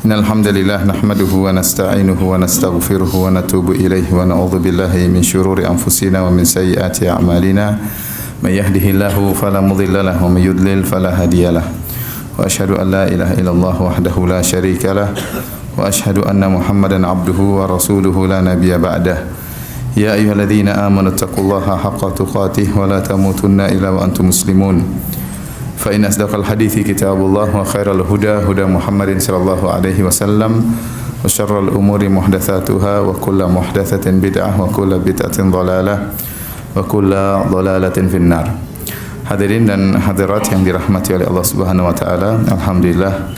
Innal hamdalillah nahmaduhu wa nasta'inuhu wa nastaghfiruhu wa natubu ilaihi wa na'udzu billahi min shururi anfusina wa min sayyiati a'malina. May yahdihillahu fala mudilla lahu wa may yudlil fala hadiyalah. Wa asyhadu an la ilaha illallah wahdahu la syarika lah wa asyhadu anna Muhammadan abduhu wa rasuluhu la nabiyya ba'dah. Ya ayyuhalladzina amanu taqullaha haqqa tuqatih wa la tamutunna illa wa antum muslimun. Fa inna asdaqal hadithi kitabullah wa khairal huda huda Muhammadin sallallahu alaihi wasallam wa syarrul umuri muhdatsatuha wa kullu muhdatsatin bid'ah wa kullu bid'atin dhalalah wa kullu dhalalatin finnar. Hadirin dan hadirat yang dirahmati oleh Allah Subhanahu wa taala, alhamdulillah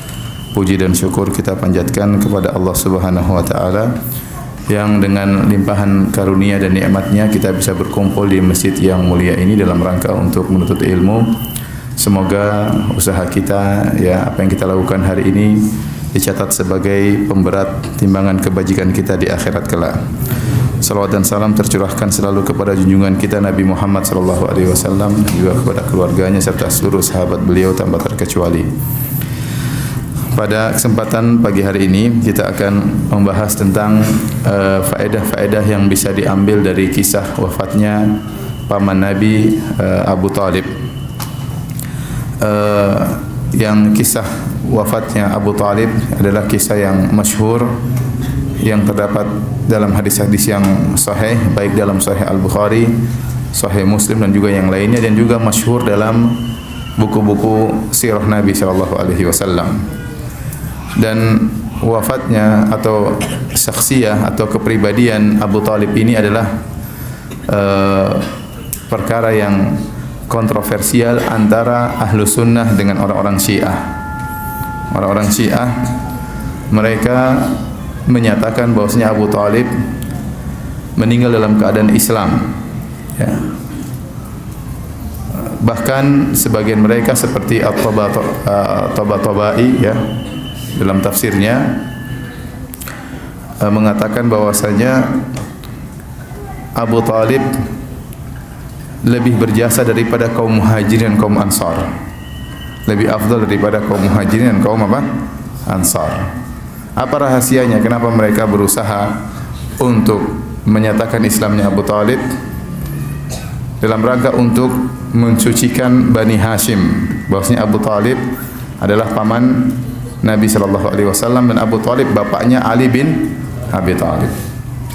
puji dan syukur kita panjatkan kepada Allah Subhanahu wa taala yang dengan limpahan karunia dan nikmatnya kita bisa berkumpul di masjid yang mulia ini dalam rangka untuk menuntut ilmu. Semoga usaha kita, ya, apa yang kita lakukan hari ini dicatat sebagai pemberat timbangan kebajikan kita di akhirat kelak. Salawat dan salam tercurahkan selalu kepada junjungan kita Nabi Muhammad sallallahu alaihi wasallam, juga kepada keluarganya serta seluruh sahabat beliau tanpa terkecuali. Pada kesempatan pagi hari ini kita akan membahas tentang faedah-faedah yang bisa diambil dari kisah wafatnya paman Nabi, Abu Talib. Yang kisah wafatnya Abu Talib adalah kisah yang masyhur yang terdapat dalam hadis-hadis yang sahih, baik dalam Sahih Al-Bukhari, Sahih Muslim dan juga yang lainnya, dan juga masyhur dalam buku-buku sirah Nabi sallallahu alaihi wasallam. Dan wafatnya atau syakhsiyah atau kepribadian Abu Talib ini adalah perkara yang kontroversial antara ahlu sunnah dengan orang-orang Syiah. Orang-orang Syiah mereka menyatakan bahwasanya Abu Talib meninggal dalam keadaan Islam, ya. Bahkan sebagian mereka seperti At-Tabatabai, ya, dalam tafsirnya mengatakan bahwasanya Abu Talib lebih berjasa daripada kaum Muhajirin dan kaum Ansar. Lebih afdal daripada kaum Muhajirin dan kaum Ansar. Apa rahasianya? Kenapa mereka berusaha untuk menyatakan Islamnya Abu Talib? Dalam rangka untuk mensucikan Bani Hashim, bahwasanya Abu Talib adalah paman Nabi sallallahu alaihi wasallam dan Abu Talib bapaknya Ali bin Abi Talib.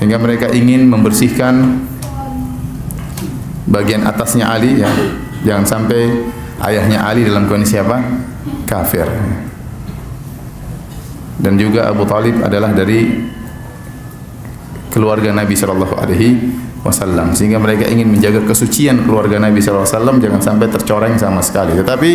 Sehingga mereka ingin membersihkan bagian atasnya Ali, ya. Jangan sampai ayahnya Ali dalam kondisi apa? Kafir. Dan juga Abu Talib adalah dari keluarga Nabi sallallahu alaihi wasallam, sehingga mereka ingin menjaga kesucian keluarga Nabi sallallahu alaihi wasallam jangan sampai tercoreng sama sekali. Tetapi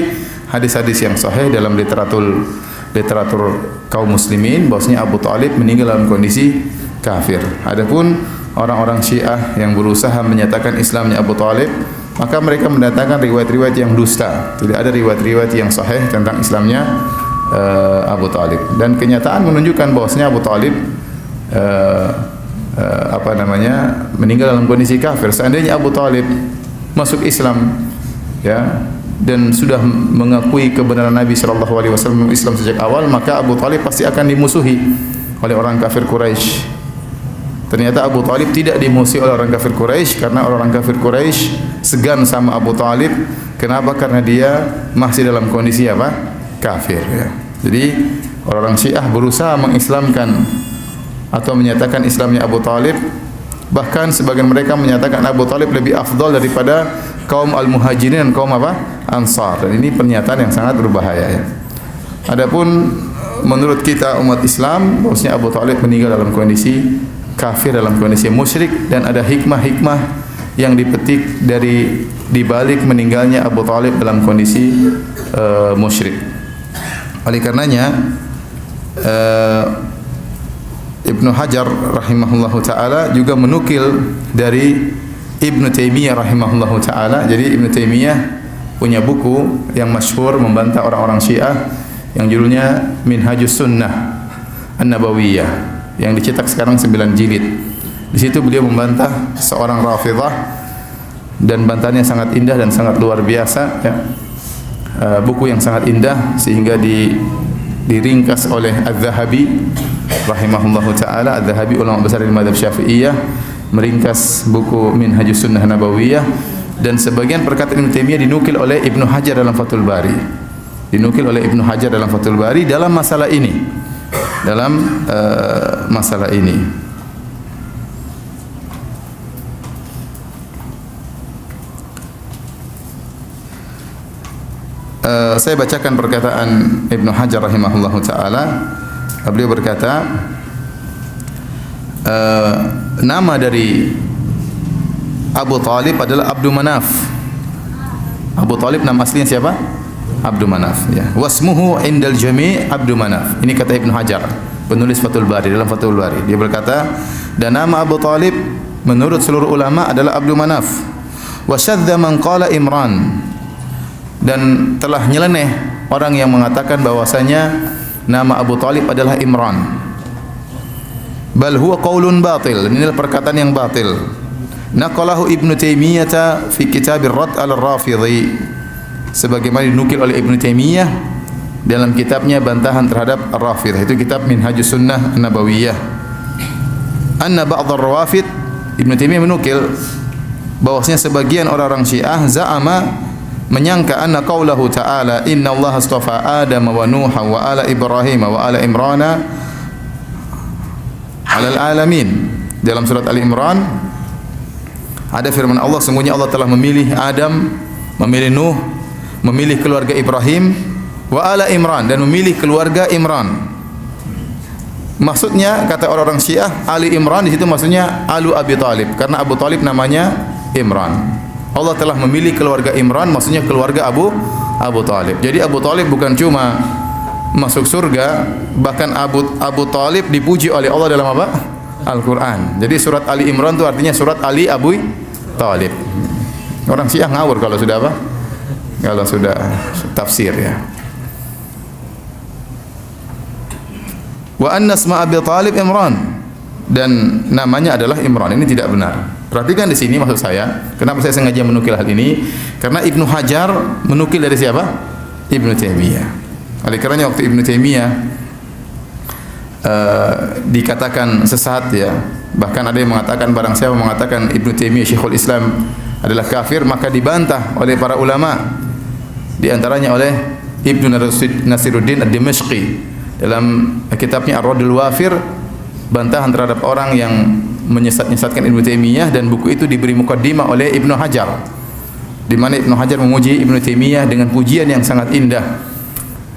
hadis-hadis yang sahih dalam literatur kaum muslimin bahwasanya Abu Talib meninggal dalam kondisi kafir. Adapun orang-orang Syiah yang berusaha menyatakan Islamnya Abu Talib, maka mereka mendatangkan riwayat-riwayat yang dusta. Tidak ada riwayat-riwayat yang sahih tentang Islamnya Abu Talib. Dan kenyataan menunjukkan bahwasanya Abu Talib meninggal dalam kondisi kafir. Seandainya Abu Talib masuk Islam, ya, dan sudah mengakui kebenaran Nabi sallallahu alaihi wasallam Islam sejak awal, maka Abu Talib pasti akan dimusuhi oleh orang kafir Quraisy. Ternyata Abu Talib tidak dimusuhi oleh orang kafir Quraisy karena orang kafir Quraisy segan sama Abu Talib. Kenapa? Karena dia masih dalam kondisi apa? Kafir, ya. Jadi orang Syiah berusaha mengislamkan atau menyatakan Islamnya Abu Talib. Bahkan sebagian mereka menyatakan Abu Talib lebih afdal daripada kaum Al-Muhajirin dan kaum Ansar. Dan ini pernyataan yang sangat berbahaya, ya. Adapun menurut kita umat Islam, bahwasanya Abu Talib meninggal dalam kondisi kafir, dalam kondisi musyrik, dan ada hikmah-hikmah yang dipetik dari dibalik meninggalnya Abu Talib dalam kondisi musyrik. Oleh karenanya Ibnu Hajar rahimahullahu taala juga menukil dari Ibnu Taimiyah rahimahullahu taala. Jadi Ibnu Taimiyah punya buku yang masyhur membantah orang-orang Syiah yang judulnya Minhajus Sunnah An-Nabawiyah, yang dicetak sekarang 9 jilid. Di situ beliau membantah seorang Rafidhah dan bantahannya sangat indah dan sangat luar biasa, ya. Buku yang sangat indah sehingga diringkas oleh Az-Zahabi rahimahullahu taala. Az-Zahabi ulama besar dari mazhab Syafi'iyah meringkas buku Minhajus Sunnah Nabawiyah, dan sebagian perkataan Ibnu Taimiyah dinukil oleh Ibnu Hajar dalam Fathul Bari. Dinukil oleh Ibnu Hajar dalam Fathul Bari dalam masalah ini. Masalah ini. Saya bacakan perkataan Ibnu Hajar rahimahullahu taala. Beliau berkata, nama dari Abu Talib adalah Abdu Manaf. Abu Talib nama aslinya siapa? Abdu Manaf, ya. Wasmuhu indal jami' Abdu Manaf. Ini kata Ibnu Hajar, penulis Fathul Bari, dalam Fathul Bari. Dia berkata, dan nama Abu Talib menurut seluruh ulama adalah Abdu Manaf. Wa syadza man qala Imran. Dan telah nyeleneh orang yang mengatakan bahwasanya nama Abu Talib adalah Imran. Bal huwa qaulun batil. Ini adalah perkataan yang batil. Naqalahu Ibnu Taimiyah fi kitab Ar-Radd al-Rafidhi. Sebagaimana dinukil oleh Ibnu Taimiyah dalam kitabnya bantahan terhadap Ar-Rafidh. Itu kitab Minhajus Sunnah Nabawiyah. Anna ba'd ar-Rawafid, Ibnu Taimiyah menukil bahwasanya sebagian orang-orang Syiah za'ama menyangka anna qaulahu ta'ala inna Allah astafa Adam wa Nuha wa ala Ibrahim wa ala Imrana alal alamin. Dalam surat Ali Imran ada firman Allah, sungguhnya Allah telah memilih Adam, memilih Nuh, memilih keluarga Ibrahim wa ala Imran, dan memilih keluarga Imran. Maksudnya kata orang-orang Syiah, Ali Imran di situ maksudnya Alu Abi Talib, karena Abu Talib namanya Imran. Allah telah memilih keluarga Imran, maksudnya keluarga Abu Talib. Jadi Abu Talib bukan cuma masuk surga, bahkan Abu Talib dipuji oleh Allah dalam apa? Al-Quran. Jadi surat Ali Imran itu artinya surat Ali Abu Talib. Orang Syiah ngawur kalau sudah apa? Kalau sudah tafsir, ya. Wa anna isma Abi Talib Imran, dan namanya adalah Imran. Ini tidak benar. Perhatikan di sini maksud saya. Kenapa saya sengaja menukil hal ini? Karena Ibnu Hajar menukil dari siapa? Ibnu Taimiyah. Oleh karenanya waktu Ibnu Taimiyah dikatakan sesat, ya. Bahkan ada yang mengatakan, barang siapa mengatakan Ibnu Taimiyah Syekhul Islam adalah kafir, maka dibantah oleh para ulama. Di antaranya oleh Ibnu Nasiruddin Ad-Dimashqi dalam kitabnya Ar-Raddul Wafir, bantahan terhadap orang yang menyesat-nyesatkan Ibnu Taimiyah, dan buku itu diberi mukaddimah oleh Ibnu Hajar, di mana Ibnu Hajar memuji Ibnu Taimiyah dengan pujian yang sangat indah.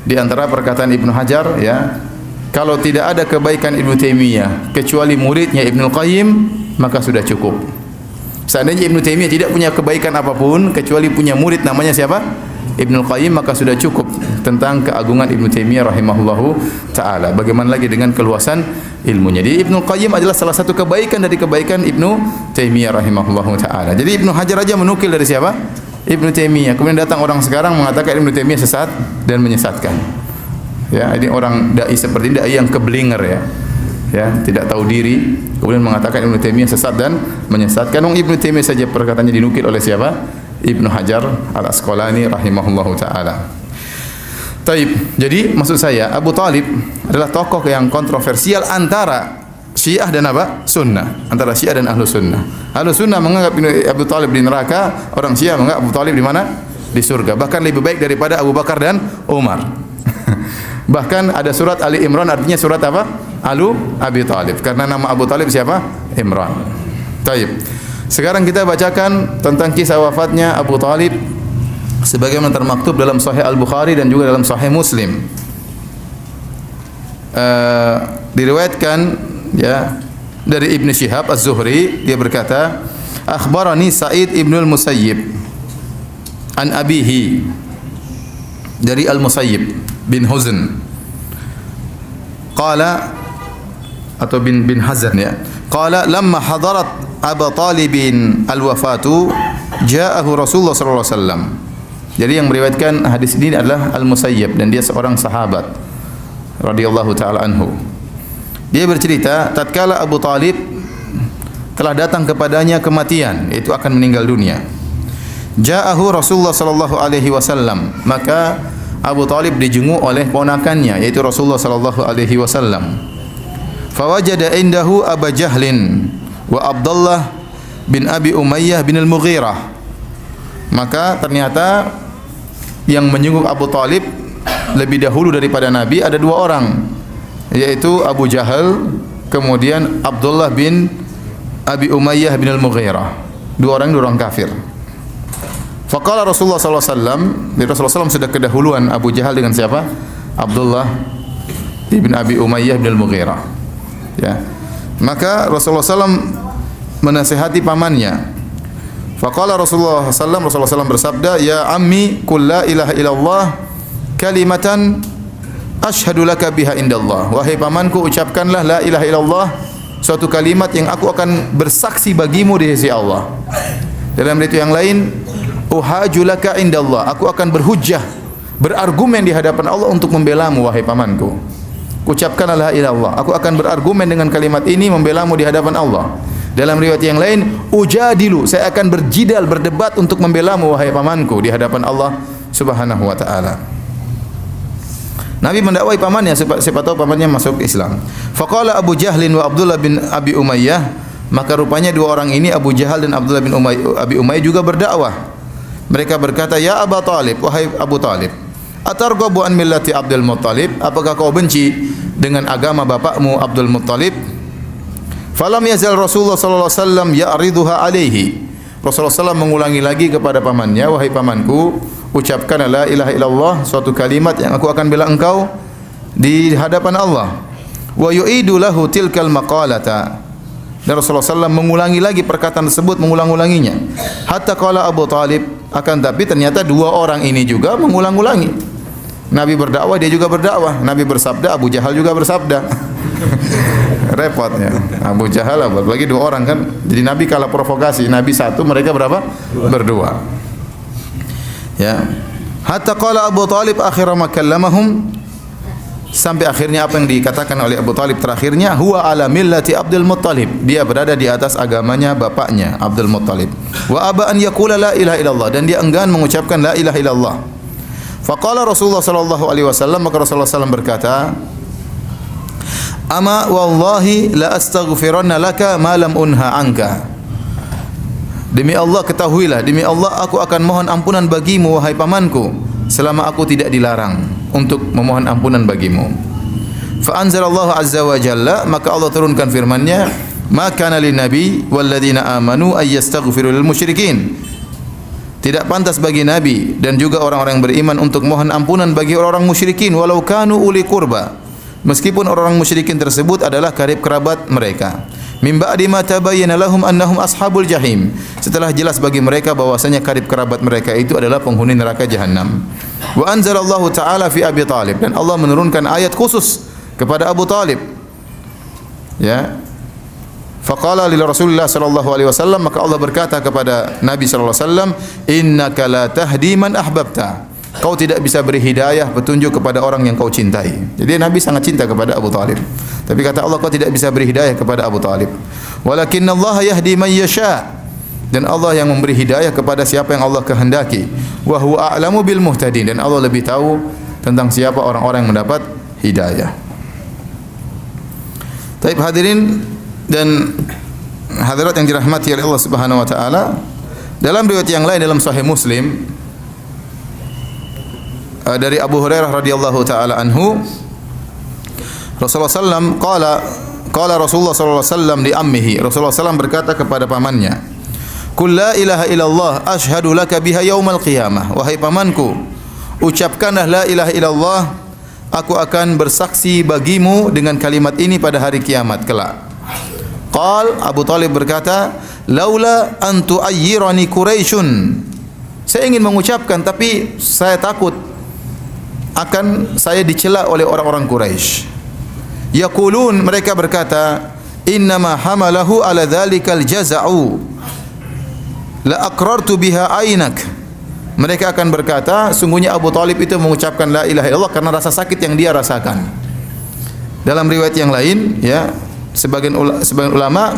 Di antara perkataan Ibnu Hajar, ya, kalau tidak ada kebaikan Ibnu Taimiyah kecuali muridnya Ibnu Qayyim, maka sudah cukup. Seandainya Ibnu Taimiyah tidak punya kebaikan apapun kecuali punya murid namanya siapa? Ibnu Qayyim, maka sudah cukup tentang keagungan Ibnu Taimiyah rahimahullahu taala. Bagaimana lagi dengan keluasan ilmunya. Jadi Ibnu Qayyim adalah salah satu kebaikan dari kebaikan Ibnu Taimiyah rahimahullahu taala. Jadi Ibnu Hajar aja menukil dari siapa? Ibnu Taimiyah. Kemudian datang orang sekarang mengatakan Ibnu Taimiyah sesat dan menyesatkan. Ya, ini orang dai seperti ini, dai yang keblinger, ya. Ya, tidak tahu diri, kemudian mengatakan Ibnu Taimiyah sesat dan menyesatkan. Ibnu Taimiyah saja perkataannya dinukil oleh siapa? Ibnu Hajar Al-Asqalani rahimahullahu taala. Taib. Jadi maksud saya, Abu Talib adalah tokoh yang kontroversial antara Syiah dan apa? Sunnah. Antara Syiah dan Ahlu Sunnah. Ahlu Sunnah menganggap Abu Talib di neraka, orang Syiah menganggap Abu Talib di mana? Di surga. Bahkan lebih baik daripada Abu Bakar dan Umar. Bahkan ada surat Ali Imran, artinya surat apa? Alu Abi Talib. Karena nama Abu Talib siapa? Imran. Taib. Sekarang kita bacakan tentang kisah wafatnya Abu Talib sebagaimana termaktub dalam Sahih Al-Bukhari dan juga dalam Sahih Muslim. Diriwayatkan, ya, dari Ibnu Syihab Az-Zuhri, dia berkata, akhbarani Sa'id ibn al-Musayyib an abihi, dari Al-Musayyib bin Huzn, qala, atau bin Hazan, ya. Qala lamma hadarat Abu Talibin al-wafatu ja'ahu Rasulullah sallallahu alaihi wasallam. Jadi yang meriwayatkan hadis ini adalah Al-Musayyib, dan dia seorang sahabat radhiyallahu taala anhu. Dia bercerita tatkala Abu Talib telah datang kepadanya kematian, yaitu akan meninggal dunia. Ja'ahu Rasulullah sallallahu alaihi wasallam, maka Abu Talib dijenguk oleh ponakannya yaitu Rasulullah sallallahu alaihi wasallam. Fawajada indahu Abu Jahlin wa Abdullah bin Abi Umayyah bin Al-Mughirah. Maka ternyata yang menjenguk Abu Talib lebih dahulu daripada Nabi ada dua orang, yaitu Abu Jahal kemudian Abdullah bin Abi Umayyah bin Al-Mughirah. Dua orang kafir. Faqala Rasulullah sallallahu alaihi wasallam, Rasulullah SAW sudah kedahuluan Abu Jahal dengan siapa? Abdullah bin Abi Umayyah bin Al-Mughirah. Ya. Maka Rasulullah SAW menasihati pamannya. Faqala Rasulullah SAW bersabda, "Ya ammi, qul la ilaha illallah kalimatan asyhadu laka biha indallah." Wahai pamanku, ucapkanlah la ilaha illallah, suatu kalimat yang aku akan bersaksi bagimu di sisi Allah. Dalam riwayat yang lain, uhaju laka indallah, aku akan berhujjah, berargumen di hadapan Allah untuk membelamu wahai pamanku. Ucapkanlah la ilaha illallah, aku akan berargumen dengan kalimat ini membelamu di hadapan Allah. Dalam riwayat yang lain, ujadilu, saya akan berjidal, berdebat untuk membelamu wahai pamanku di hadapan Allah Subhanahu wa taala. Nabi mendakwai pamannya, siapa tahu pamannya masuk Islam. Faqala Abu Jahlin wa Abdullah bin Abi Umayyah, maka rupanya dua orang ini Abu Jahal dan Abdullah bin Abi Umayyah juga berdakwah. Mereka berkata, "Ya Abu Talib, wahai Abu Talib, atarghabu an millati Abdul Muttalib? Apakah kau benci dengan agama bapakmu Abdul Muttalib?" Falam yazal Rasulullah sallallahu alaihi wasallam ya'riduha alaihi. Rasulullah SAW mengulangi lagi kepada pamannya, "Wahai pamanku, ucapkan la ilaha illallah, suatu kalimat yang aku akan bela engkau di hadapan Allah." Wa yu'idu lahu tilkal maqalata. Dan Rasulullah SAW mengulangi lagi perkataan tersebut, mengulang-ulanginya. Hatta qala Abu Talib, akan tapi ternyata dua orang ini juga mengulang-ulangi. Nabi berdakwah, dia juga berdakwah. Nabi bersabda, Abu Jahal juga bersabda. Repot ya. Abu Jahal lagi dua orang kan. Jadi Nabi kalah provokasi. Nabi satu, mereka berapa? Berdua. Ya. Hatta qala Abu Talib akhir ma kallamahum, sampai akhirnya apa yang dikatakan oleh Abu Talib terakhirnya, huwa ala millati Abdul Muttalib, dia berada di atas agamanya bapaknya Abdul Muttalib. Wa aba an yaqula la ilaha illallah, dan dia enggan mengucapkan la ilaha illallah. Faqala Rasulullah sallallahu alaihi wasallam, maka Rasulullah SAW berkata, "Ama wallahi la astaghfiranna laka ma lam unha anka." Demi Allah, ketahuilah, demi Allah aku akan mohon ampunan bagimu wahai pamanku selama aku tidak dilarang untuk memohon ampunan bagimu. Fa anzalallahu azza wa jalla, maka Allah turunkan firman-Nya, "Ma kana lin nabi wal ladzina amanu ay yastaghfiru lil musyrikin." Tidak pantas bagi nabi dan juga orang-orang yang beriman untuk mohon ampunan bagi orang-orang musyrikin walau kanu uli qurba, meskipun orang-orang musyrikin tersebut adalah karib kerabat mereka. Min ba'di ma tabayyana lahum annahum ashabul jahim, setelah jelas bagi mereka bahwasanya karib kerabat mereka itu adalah penghuni neraka jahanam. Wa anzalallahu ta'ala fi Abi Talib, dan Allah menurunkan ayat khusus kepada Abu Talib. Ya. Faqala li Rasulillah sallallahu alaihi wasallam, maka Allah berkata kepada Nabi sallallahu alaihi wasallam, "Innaka la tahdi man ahbabta." Kau tidak bisa beri hidayah, petunjuk kepada orang yang kau cintai. Jadi Nabi sangat cinta kepada Abu Talib. Tapi kata Allah, kau tidak bisa beri hidayah kepada Abu Talib. Walakinnallaha yahdi man yasha. Dan Allah yang memberi hidayah kepada siapa yang Allah kehendaki. Wa huwa a'lamu bil muhtadin, dan Allah lebih tahu tentang siapa orang-orang yang mendapat hidayah. Baik hadirin dan hadirat yang dirahmati oleh Allah Subhanahu wa taala, dalam riwayat yang lain dalam Sahih Muslim dari Abu Hurairah radhiyallahu taala anhu, Rasulullah sallam qala Rasulullah sallallahu alaihi wasallam li ammihi, Rasulullah sallam berkata kepada pamannya, "Qul la ilaha illallah asyhadu laka biha yaumal qiyamah." Wahai pamanku, ucapkanlah la ilaha illallah, aku akan bersaksi bagimu dengan kalimat ini pada hari kiamat kelak. Abu Talib berkata, "Laula an tu'ayyirani Quraisyun." Saya ingin mengucapkan tapi saya takut akan saya dicela oleh orang-orang Quraisy. Yaqulun, mereka berkata, "Innama hamalahu ala dzalikal jaza'u la aqrartu biha ainak." Mereka akan berkata, sungguhnya Abu Talib itu mengucapkan la ilaha illallah karena rasa sakit yang dia rasakan. Dalam riwayat yang lain, ya, sebagian ulama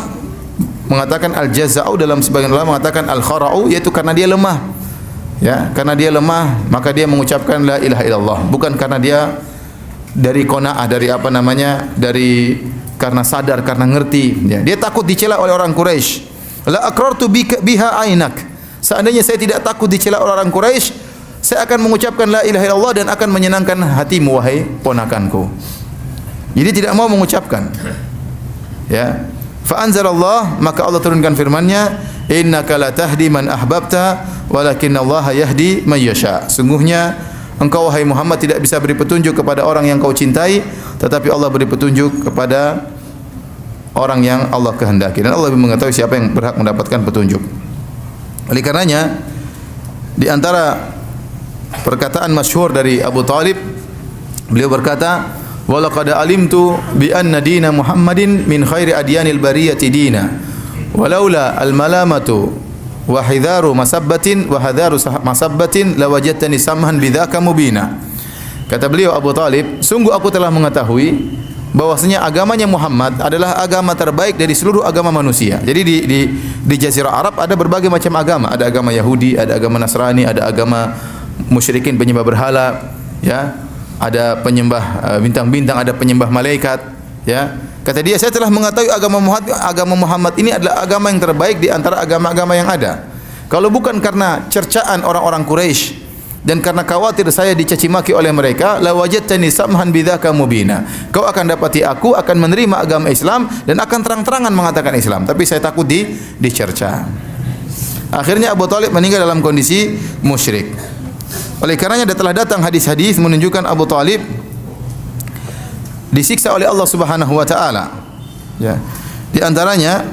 mengatakan al-jaza'u, dalam sebagian ulama mengatakan al-khara'u, yaitu karena dia lemah. Ya, karena dia lemah, maka dia mengucapkan la ilaha illallah, bukan karena dia dari qanaah, dari apa namanya? Karena sadar, karena ngerti, ya. Dia takut dicela oleh orang Quraisy. La aqrartu biha ainak. Seandainya saya tidak takut dicela oleh orang Quraisy, saya akan mengucapkan la ilaha illallah dan akan menyenangkan hatimu wahai ponakanku. Jadi tidak mau mengucapkan. Ya. Fa anzalallah, maka Allah turunkan firman-Nya, innaka la tahdi man ahbabta walakinallaha yahdi man yasha. Sungguhnya engkau wahai Muhammad tidak bisa beri petunjuk kepada orang yang kau cintai, tetapi Allah beri petunjuk kepada orang yang Allah kehendaki, dan Allah lebih mengetahui siapa yang berhak mendapatkan petunjuk. Oleh karenanya, di antara perkataan masyhur dari Abu Talib, beliau berkata, walaqad alimtu bi anna dina Muhammadin min khairi adyanil bariyati dina walaula al malamatu wa hidharu masabbatin wa hadharu masabbatin lawajadtani samhan bidzaka mubina. Kata beliau Abu Talib, sungguh aku telah mengetahui bahwasanya agamanya Muhammad adalah agama terbaik dari seluruh agama manusia. Jadi di Jazirah Arab ada berbagai macam agama, ada agama Yahudi, ada agama Nasrani, ada agama musyrikin penyembah berhala, ya. Ada penyembah bintang-bintang, ada penyembah malaikat, ya. Kata dia, saya telah mengetahui agama Muhammad ini adalah agama yang terbaik di antara agama-agama yang ada. Kalau bukan karena cercaan orang-orang Quraisy dan karena khawatir saya dicaci maki oleh mereka, la wajadtani samhan bidzaka mubina. Kau akan dapati aku akan menerima agama Islam dan akan terang-terangan mengatakan Islam, tapi saya takut dicerca. Akhirnya Abu Talib meninggal dalam kondisi musyrik. Oleh karenanya telah datang hadis-hadis menunjukkan Abu Talib disiksa oleh Allah Subhanahu wa taala. Ya. Di antaranya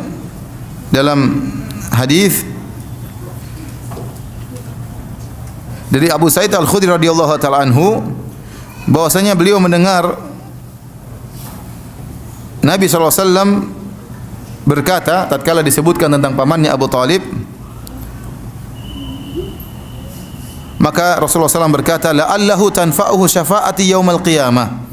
dalam hadis dari Abu Sa'id Al-Khudri radhiyallahu taala anhu, bahwasanya beliau mendengar Nabi sallallahu alaihi wasallam berkata tatkala disebutkan tentang pamannya Abu Talib, maka Rasulullah SAW berkata, la'allahu tanfa'uhu syafa'ati yaumal qiyamah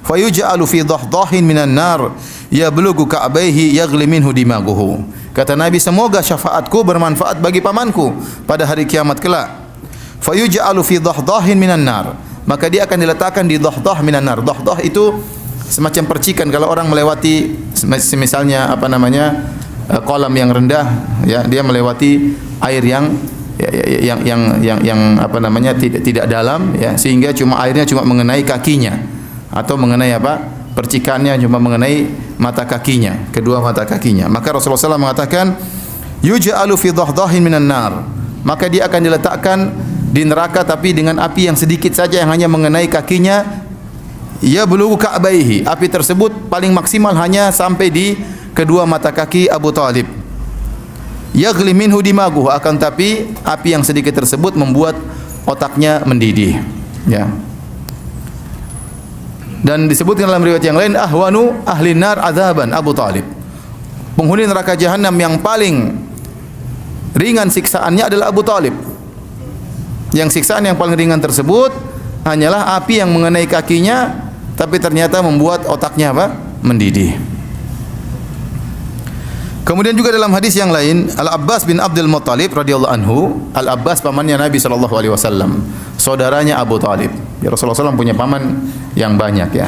fayuj'alu fi dhahdahin minan nar yablughu ka'baihi yaghli minhu dimaguhu. Kata Nabi, semoga syafaatku bermanfaat bagi pamanku pada hari kiamat kelak. Fayuj'alu fi dhahdahin minan nar, maka dia akan diletakkan di dhahdah minan nar. Dhahdah itu semacam percikan kalau orang melewati misalnya apa namanya kolam yang rendah, ya, dia melewati air yang apa namanya tidak dalam, ya, sehingga airnya cuma mengenai kakinya atau mengenai apa percikannya cuma mengenai mata kakinya, kedua mata kakinya. Maka Rasulullah SAW mengatakan yuj'alu fi dhahdahin minan nar, maka dia akan diletakkan di neraka tapi dengan api yang sedikit saja yang hanya mengenai kakinya, ya bulughu ka'baihi, api tersebut paling maksimal hanya sampai di kedua mata kaki Abu Talib. Yaghli minhu dimaguhu, akan tapi api yang sedikit tersebut membuat otaknya mendidih, ya. Dan disebutkan dalam riwayat yang lain, ahwanu ahli nar adzaban Abu Talib, penghuni neraka jahanam yang paling ringan siksaannya adalah Abu Talib. Yang siksaan yang paling ringan tersebut hanyalah api yang mengenai kakinya, tapi ternyata membuat otaknya apa? Mendidih. Kemudian juga dalam hadis yang lain, Al-Abbas bin Abdul Muttalib radhiyallahu anhu, Al-Abbas pamannya Nabi sallallahu alaihi wasallam, saudaranya Abu Talib. Ya, Rasulullah SAW punya paman yang banyak, ya.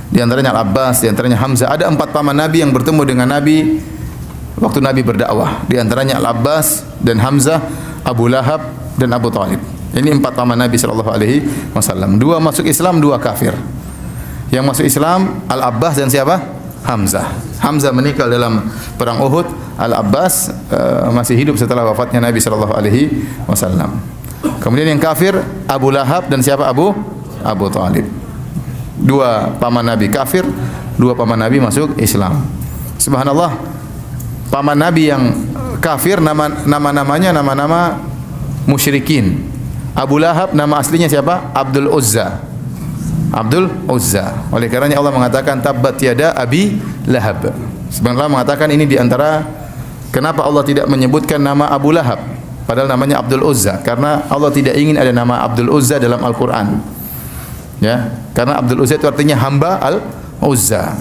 Di antaranya Al-Abbas, di antaranya Hamzah. Ada 4 paman Nabi yang bertemu dengan Nabi waktu Nabi berdakwah. Di antaranya Al-Abbas dan Hamzah, Abu Lahab dan Abu Talib. Ini 4 paman Nabi sallallahu alaihi wasallam. 2 masuk Islam, 2 kafir. Yang masuk Islam Al-Abbas dan siapa? Hamzah. Hamzah meninggal dalam perang Uhud. Al-Abbas masih hidup setelah wafatnya Nabi sallallahu alaihi wasallam. Kemudian yang kafir Abu Lahab dan siapa? Abu Talib. 2 paman Nabi kafir, 2 paman Nabi masuk Islam. Subhanallah. Paman Nabi yang kafir nama-namanya nama-nama musyrikin. Abu Lahab nama aslinya siapa? Abdul Uzza. Oleh karenanya Allah mengatakan tabbat yada Abi Lahab. Sebenarnya mengatakan ini di antara kenapa Allah tidak menyebutkan nama Abu Lahab padahal namanya Abdul Uzza, karena Allah tidak ingin ada nama Abdul Uzza dalam Al-Qur'an. Ya, karena Abdul Uzza itu artinya hamba Al-Uzza.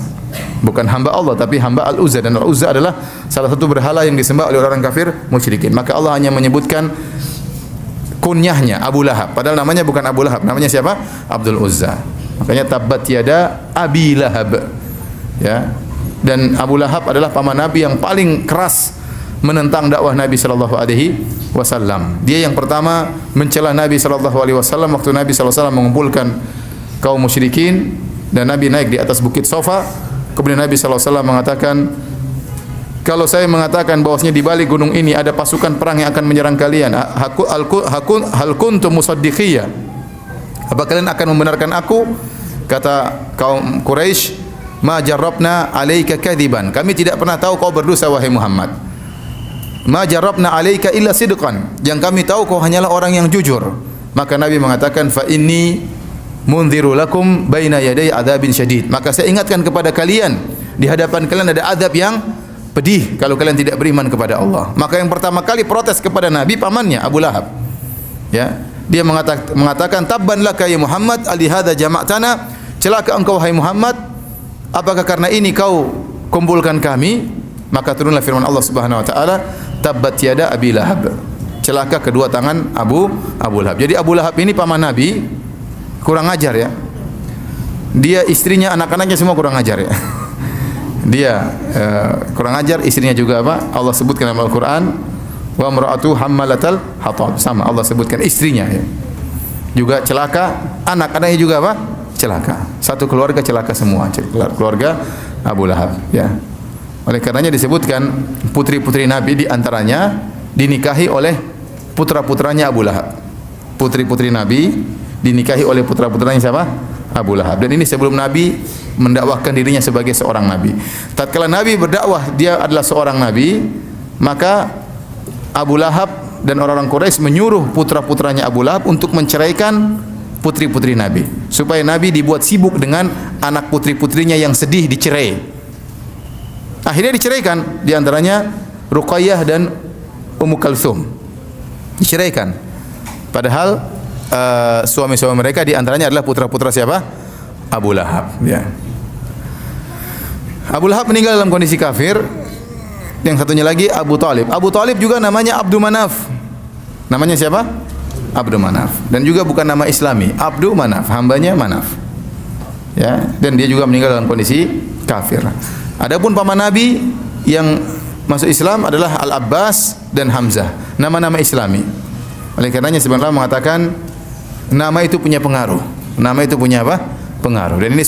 Bukan hamba Allah tapi hamba Al-Uzza, dan Al-Uzza adalah salah satu berhala yang disembah oleh orang kafir musyrikin. Maka Allah hanya menyebutkan kunyahnya Abu Lahab. Padahal namanya bukan Abu Lahab, namanya siapa? Abdul Uzza. Makanya tabbat yada Abi Lahab. Ya. Dan Abu Lahab adalah paman Nabi yang paling keras menentang dakwah Nabi sallallahu alaihi wasallam. Dia yang pertama mencela Nabi sallallahu alaihi wasallam waktu Nabi sallallahu alaihi wasallam mengumpulkan kaum musyrikin dan Nabi naik di atas bukit Safa. Kemudian Nabi sallallahu alaihi wasallam mengatakan, kalau saya mengatakan bahwasanya di balik gunung ini ada pasukan perang yang akan menyerang kalian, hal kuntum musaddiqiyya, apa kalian akan membenarkan aku? Kata kaum Quraisy, ma jarrabna alaika kadiban, kami tidak pernah tahu kau berdosa wahai Muhammad. Ma jarrabna alaika illa sidqan, yang kami tahu kau hanyalah orang yang jujur. Maka Nabi mengatakan, fa inni munziru lakum baina yaday adzabin syadid, maka saya ingatkan kepada kalian, di hadapan kalian ada azab yang pedih kalau kalian tidak beriman kepada Allah. Maka yang pertama kali protes kepada Nabi pamannya Abu Lahab. Ya, dia mengatakan tabban laka ya Muhammad ali hadza jama'tana, celaka engkau wahai Muhammad, apakah karena ini kau kumpulkan kami? Maka turunlah firman Allah Subhanahu wa taala, tabbat yada Abi Lahab, celaka kedua tangan Abu Lahab. Jadi Abu Lahab ini paman Nabi, kurang ajar ya. Dia istrinya, anak-anaknya semua kurang ajar ya. Dia kurang ajar, istrinya juga apa? Allah sebutkan dalam Al-Qur'an, wa imra'atu hammalatal hatab. Sama Allah sebutkan istrinya ya. Juga celaka, anak-anaknya juga apa? Celaka. Satu keluarga celaka semua, keluarga Abu Lahab ya. Oleh karenanya disebutkan putri-putri Nabi di antaranya dinikahi oleh putra-putranya Abu Lahab. Putri-putri Nabi dinikahi oleh putra-putranya siapa? Abu Lahab. Dan ini sebelum Nabi mendakwahkan dirinya sebagai seorang nabi. Tatkala Nabi berdakwah dia adalah seorang nabi, maka Abu Lahab dan orang-orang Quraisy menyuruh putra-putranya Abu Lahab untuk menceraikan putri-putri Nabi, supaya Nabi dibuat sibuk dengan anak putri-putrinya yang sedih dicerai. Akhirnya diceraikan, di antaranya Ruqayyah dan Ummu Kalsum. Diceraikan. Padahal suami-suami mereka di antaranya adalah putra-putra siapa? Abu Lahab ya. Abu Lahab meninggal dalam kondisi kafir. Yang satunya lagi Abu Talib. Abu Talib juga namanya Abdu Manaf. Namanya siapa? Abdu Manaf. Dan juga bukan nama Islami, Abdu Manaf, hambanya Manaf. Ya, dan dia juga meninggal dalam kondisi kafir. Adapun paman Nabi yang masuk Islam adalah Al-Abbas dan Hamzah. Nama-nama Islami. Oleh karenanya sebenarnya mengatakan nama itu punya pengaruh. Nama itu punya apa? Pengaruh. Dan ini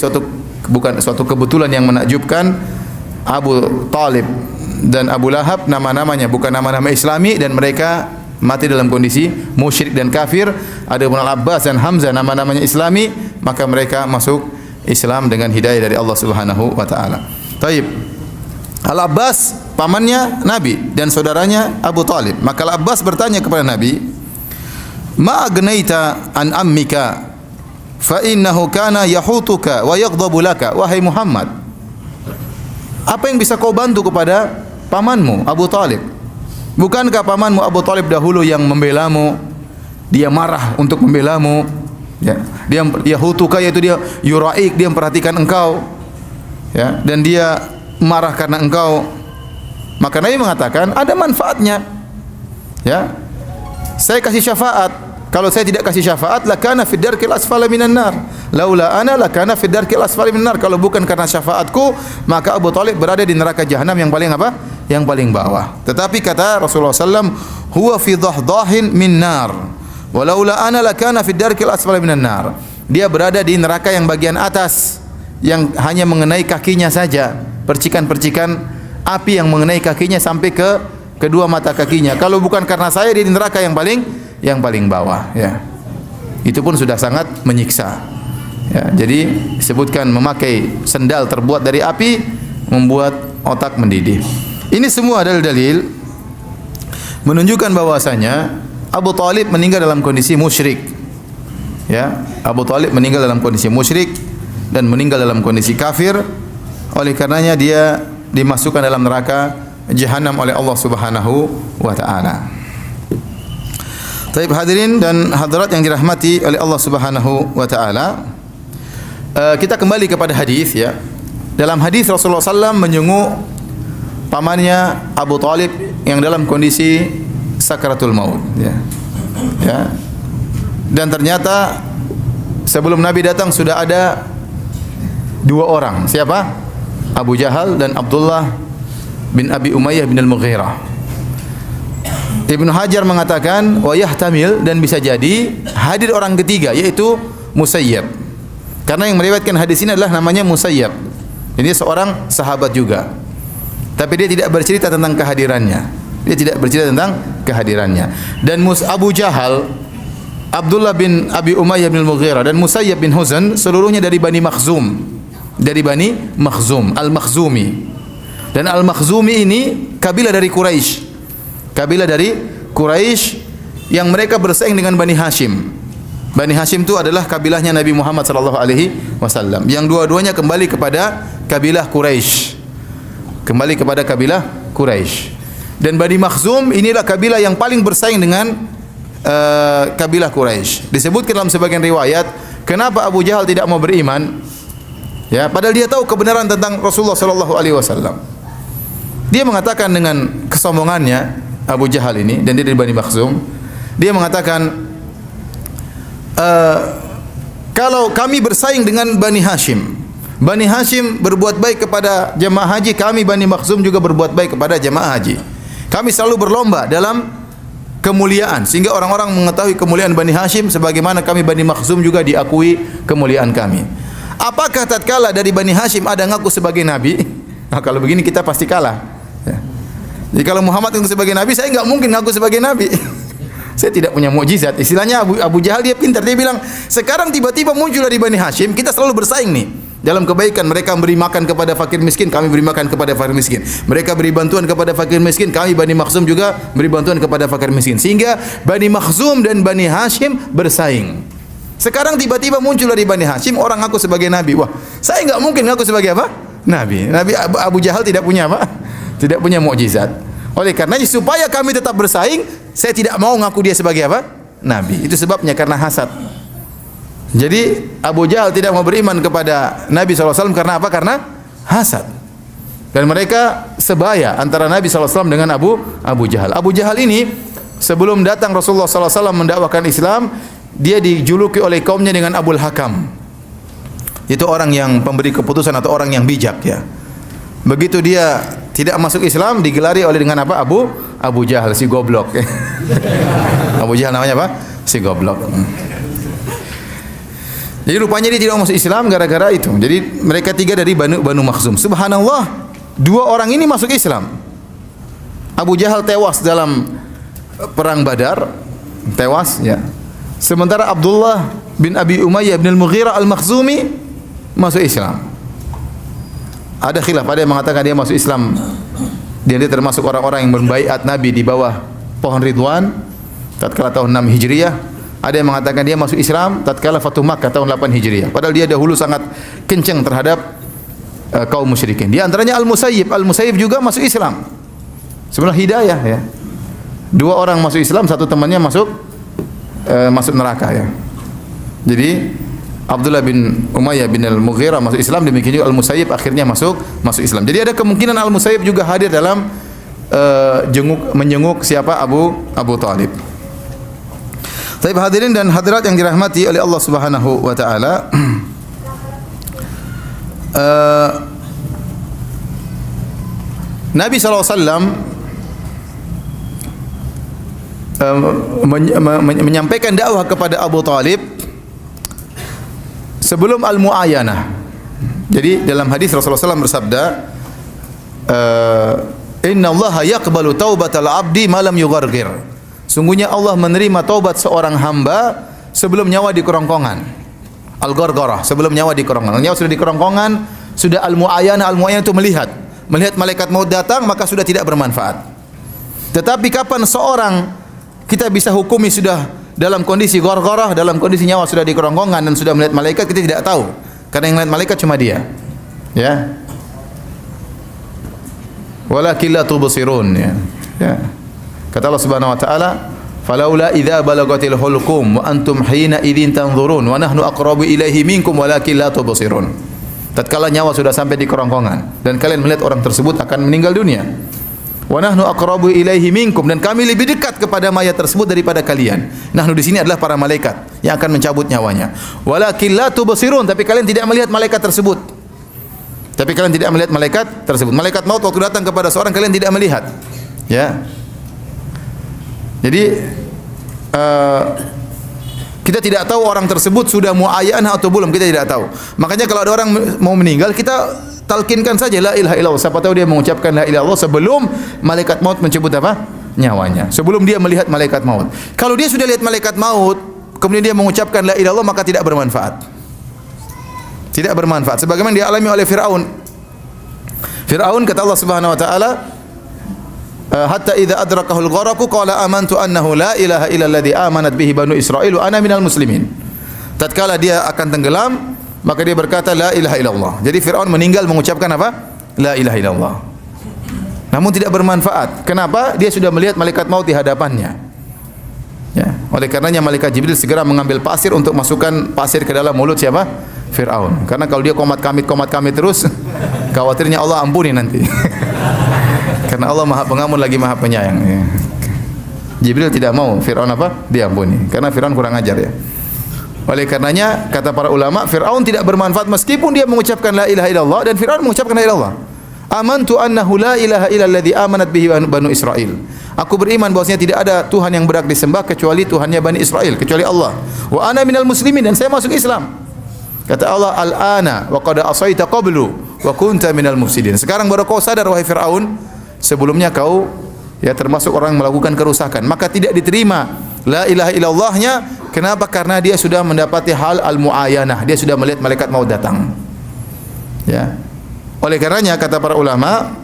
bukan suatu kebetulan yang menakjubkan. Abu Talib dan Abu Lahab nama-namanya bukan nama-nama Islami dan mereka mati dalam kondisi musyrik dan kafir. Adapun Al-Abbas dan Hamzah nama-namanya Islami, maka mereka masuk Islam dengan hidayah dari Allah Subhanahu wa taala. Taib. Al-Abbas pamannya Nabi dan saudaranya Abu Talib. Maka Al-Abbas bertanya kepada Nabi, "Ma agnaita an ammika fa innahu kana yahutuka wa yaghdabu laka." Wahai Muhammad, apa yang bisa kau bantu kepada pamanmu Abu Talib? Bukankah pamanmu Abu Talib dahulu yang membelamu? Dia marah untuk membelamu. Ya, dia yahutuka, yaitu dia yuraik, dia memperhatikan engkau. Ya, dan dia marah karena engkau. Maka Nabi mengatakan ada manfaatnya. Ya, saya kasih syafaat. Kalau saya tidak kasih syafaat, lakana fid darkil asfali minan nar. Laula ana lakana fid darkil asfali minan nar. Kalau bukan karena syafaatku, maka Abu Talib berada di neraka jahanam yang paling apa? Yang paling bawah. Tetapi kata Rasulullah sallam, huwa fi dhahdahin min nar. Walaula ana lakana fid darkil asfali minan nar. Dia berada di neraka yang bagian atas, yang hanya mengenai kakinya saja, percikan-percikan api yang mengenai kakinya sampai ke kedua mata kakinya. Kalau bukan karena saya, dia di neraka yang paling bawah ya. Itu pun sudah sangat menyiksa. Ya, jadi disebutkan memakai sendal terbuat dari api membuat otak mendidih. Ini semua adalah dalil menunjukkan bahwasanya Abu Talib meninggal dalam kondisi musyrik. Ya, Abu Talib meninggal dalam kondisi musyrik dan meninggal dalam kondisi kafir. Oleh karenanya dia dimasukkan dalam neraka jahanam oleh Allah Subhanahu wa taala. Taib hadirin dan hadirat yang dirahmati oleh Allah Subhanahu wa taala. Kita kembali kepada hadis ya. Dalam hadis Rasulullah sallallahu menyenguk pamannya Abu Talib yang dalam kondisi sakaratul maut ya. Ya, Dan ternyata sebelum Nabi datang sudah ada dua orang. Siapa? Abu Jahal dan Abdullah bin Abi Umayyah bin Al-Mughirah. Ibnu Hajar mengatakan wa yahtamil, dan bisa jadi hadir orang ketiga yaitu Musayyab. Karena yang meriwayatkan hadis ini adalah namanya Musayyab. Ini seorang sahabat juga. Tapi dia tidak bercerita tentang kehadirannya. Dia tidak bercerita tentang kehadirannya. Dan Abu Jahal, Abdullah bin Abi Umayyah bin Al-Mughirah dan Musayyab bin Huzan seluruhnya dari Bani Makhzum. Dari Bani Makhzum, Al-Makhzumi. Dan Al-Makhzumi ini kabilah dari Quraisy. Kabilah dari Quraisy yang mereka bersaing dengan Bani Hashim. Bani Hashim itu adalah kabilahnya Nabi Muhammad sallallahu alaihi wasallam. Yang dua-duanya kembali kepada kabilah Quraisy. Kembali kepada kabilah Quraisy. Dan Bani Makhzum inilah kabilah yang paling bersaing dengan kabilah Quraisy. Disebutkan dalam sebagian riwayat, kenapa Abu Jahal tidak mau beriman? Ya, padahal dia tahu kebenaran tentang Rasulullah sallallahu alaihi wasallam. Dia mengatakan dengan kesombongannya, Abu Jahal ini, dan dia dari Bani Makhzum, dia mengatakan, kalau kami bersaing dengan Bani Hashim, Bani Hashim berbuat baik kepada jemaah haji, kami Bani Makhzum juga berbuat baik kepada jemaah haji. Kami selalu berlomba dalam kemuliaan, sehingga orang-orang mengetahui kemuliaan Bani Hashim sebagaimana kami Bani Makhzum juga diakui kemuliaan kami. Apakah tatkala dari Bani Hashim ada ngaku sebagai nabi? Nah, kalau begini kita pasti kalah. Ya. Jadi kalau Muhammad ngaku sebagai nabi, saya enggak mungkin ngaku sebagai nabi. Saya tidak punya mukjizat. Istilahnya Abu Jahal dia pintar. Dia bilang, sekarang tiba-tiba muncul dari Bani Hashim, kita selalu bersaing nih. Dalam kebaikan, mereka beri makan kepada fakir miskin, kami beri makan kepada fakir miskin. Mereka beri bantuan kepada fakir miskin, kami Bani Makhzum juga beri bantuan kepada fakir miskin. Sehingga Bani Makhzum dan Bani Hashim bersaing. Sekarang tiba-tiba muncul dari Bani Hashim orang ngaku sebagai nabi. Wah, saya enggak mungkin ngaku sebagai apa? Nabi. Nabi Abu Jahal tidak punya apa? Tidak punya mukjizat. Oleh karenanya supaya kami tetap bersaing, saya tidak mau ngaku dia sebagai apa? Nabi. Itu sebabnya karena hasad. Jadi Abu Jahal tidak mau beriman kepada Nabi SAW karena apa? Karena hasad. Dan mereka sebaya antara Nabi SAW dengan Abu Jahal. Abu Jahal ini sebelum datang Rasulullah SAW mendakwakan Islam, dia dijuluki oleh kaumnya dengan Abul Hakam. Itu orang yang pemberi keputusan atau orang yang bijak, ya. Begitu dia tidak masuk Islam, digelari oleh dengan apa? Abu Jahal, si goblok. Abu Jahal namanya apa? Si goblok. Jadi rupanya dia tidak masuk Islam gara-gara itu. Jadi mereka tiga dari Banu Makhzum. Subhanallah, dua orang ini masuk Islam. Abu Jahal tewas dalam perang Badar, tewas, ya. Sementara Abdullah bin Abi Umayyah bin Al-Mughirah Al-Makhzumi masuk Islam. Ada khilaf, ada yang mengatakan dia masuk Islam, dia termasuk orang-orang yang membaiat Nabi di bawah pohon Ridwan tatkala tahun 6 Hijriah. Ada yang mengatakan dia masuk Islam tatkala Fatuh Makkah tahun 8 Hijriah. Padahal dia dahulu sangat kencang terhadap kaum musyrikin. Di antaranya Al-Musayyib. Al-Musayyib juga masuk Islam. Sebenarnya hidayah, ya. Dua orang masuk Islam, satu temannya masuk neraka, ya. Jadi Abdullah bin Umayyah bin Al-Mughirah masuk Islam, demikian juga Al-Musayyib akhirnya masuk Islam. Jadi ada kemungkinan Al-Musayyib juga hadir dalam menjenguk siapa? Abu Talib. Baik hadirin dan hadirat yang dirahmati oleh Allah Subhanahu wa taala. Nabi sallallahu alaihi wasallam menyampaikan dakwah kepada Abu Talib sebelum al-mu'ayanah. Jadi dalam hadis Rasulullah SAW bersabda, Inna Allah yaqbalu taubatal abdi malam yughargir. Sungguhnya Allah menerima taubat seorang hamba sebelum nyawa di kerongkongan. Al-ghargharah, sebelum nyawa di kerongkongan. Nyawa sudah di kerongkongan, sudah al-mu'ayanah. Al-mu'ayanah itu melihat malaikat maut datang, maka sudah tidak bermanfaat. Tetapi kapan seorang kita bisa hukumi sudah dalam kondisi ghargharah, dalam kondisi nyawa sudah di kerongkongan dan sudah melihat malaikat, kita tidak tahu. Karena yang melihat malaikat cuma dia. Ya. Walakin la tubsirun, ya. Ya. Kata Allah Subhanahu wa taala, "Falaula idza balagatil hulqum wa antum hina idzin tanzurun wa nahnu aqrabu ilaihi minkum walakin la tubsirun." Tatkala nyawa sudah sampai di kerongkongan dan kalian melihat orang tersebut akan meninggal dunia. Wa nahnu aqrabu ilaihi minkum, dan kami lebih dekat kepada mayat tersebut daripada kalian. Nahnu di sini adalah para malaikat yang akan mencabut nyawanya. Walakin la tubsirun, tapi kalian tidak melihat malaikat tersebut. Tapi kalian tidak melihat malaikat tersebut. Malaikat maut waktu datang kepada seorang kalian tidak melihat. Ya. Jadi kita tidak tahu orang tersebut sudah muayyanah atau belum, kita tidak tahu. Makanya kalau ada orang mau meninggal, kita talkinkan saja la ilaha illallah. Siapa tahu dia mengucapkan la ilaha illallah sebelum malaikat maut mencabut apa? Nyawanya. Sebelum dia melihat malaikat maut. Kalau dia sudah lihat malaikat maut, kemudian dia mengucapkan la ilaha illallah, maka tidak bermanfaat. Tidak bermanfaat. Sebagaimana dialami oleh Fir'aun. Fir'aun kata Allah Subhanahu wa taala, hatta idza adrakahul gharaqu qala amantu annahu la ilaha illa alladhi amanat bihi banu Israil wa ana minal muslimin. Tatkala dia akan tenggelam, maka dia berkata la ilaha illallah. Jadi Fir'aun meninggal mengucapkan apa? La ilaha illallah. Namun tidak bermanfaat. Kenapa? Dia sudah melihat malaikat maut di hadapannya. Ya, oleh karenanya malaikat Jibril segera mengambil pasir untuk masukkan pasir ke dalam mulut siapa? Fir'aun. Karena kalau dia komat kamit terus, khawatirnya Allah ampuni nanti. Karena Allah Maha Pengampun lagi Maha Penyayang. Ya. Jibril tidak mau Fir'aun apa? Diampuni. Karena Fir'aun kurang ajar ya. Oleh karenanya kata para ulama, Fir'aun tidak bermanfaat meskipun dia mengucapkan la ilaha illallah, dan Fir'aun mengucapkan la ilaha illallah. Amantu annahu la ilaha illa alladhi amanat bihi banu Israil. Aku beriman bahwasanya tidak ada Tuhan yang berhak disembah kecuali Tuhannya Bani Israel, kecuali Allah. Wa ana minal muslimin, dan saya masuk Islam. Kata Allah, al-ana wa qad asaita qablu wa kunta minal mufsidin. Sekarang baru kau sadar wahai Fir'aun, sebelumnya kau ya termasuk orang yang melakukan kerusakan. Maka tidak diterima la ilaha illallahnya. Kenapa? Karena dia sudah mendapati hal al-muayyanah. Dia sudah melihat malaikat maut datang. Ya. Oleh karenanya kata para ulama,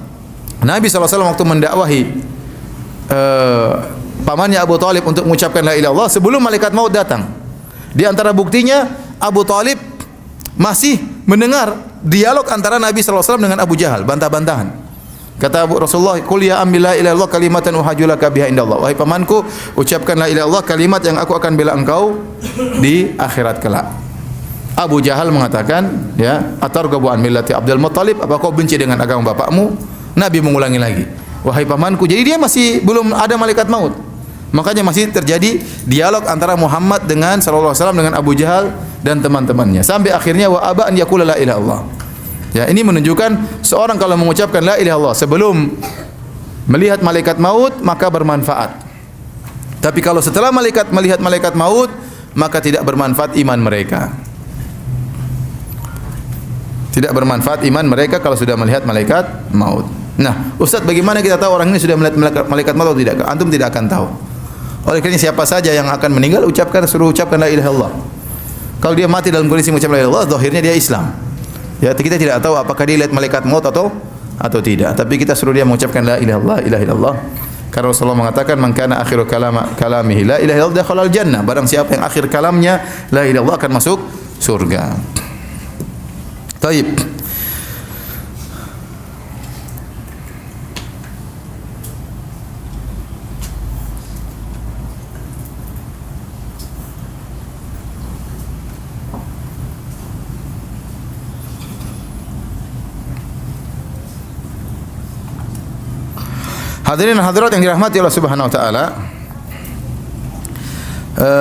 Nabi SAW waktu mendakwahi pamannya Abu Talib untuk mengucapkan la ilaha illallah sebelum malaikat maut datang. Di antara buktinya Abu Talib masih mendengar dialog antara Nabi SAW dengan Abu Jahal, bantah-bantahan. Kata Rasulullah, "Qul ya ammi la ilaha illallah kalimatan uhajulaka biha indallah." Wahai pamanku, ucapkan la ilaha illallah, kalimat yang aku akan bela engkau di akhirat kelak. Abu Jahal mengatakan, ya, atarghabu an millati Abdul Muttalib, apa kau benci dengan agama bapakmu? Nabi mengulangi lagi, "Wahai pamanku." Jadi dia masih belum ada malaikat maut. Makanya masih terjadi dialog antara Muhammad dengan sallallahu alaihi wasallam dengan Abu Jahal dan teman-temannya. Sampai akhirnya wa aba an yaqula la ilaha illallah. Ya, ini menunjukkan seorang kalau mengucapkan la ilaha illallah sebelum melihat malaikat maut maka bermanfaat. Tapi kalau setelah melihat malaikat maut maka tidak bermanfaat iman mereka. Tidak bermanfaat iman mereka kalau sudah melihat malaikat maut. Nah, Ustaz, bagaimana kita tahu orang ini sudah melihat malaikat maut atau tidak? Antum tidak akan tahu. Oleh karena siapa saja yang akan meninggal suruh ucapkan la ilaha illallah. Kalau dia mati dalam kondisi mengucapkan la ilaha illallah, zahirnya dia Islam. Ya, kita tidak tahu apakah dia lihat malaikat maut atau tidak. Tapi kita suruh dia mengucapkan la ilaha illallah. Karena Rasulullah mengatakan, "Man kana akhiru kalamihi la ilaha illallah dakhala al-jannah." Barang siapa yang akhir kalamnya la ilaha illallah akan masuk surga. Taib. Hadirin dan hadirat yang dirahmati Allah Subhanahu wa taala,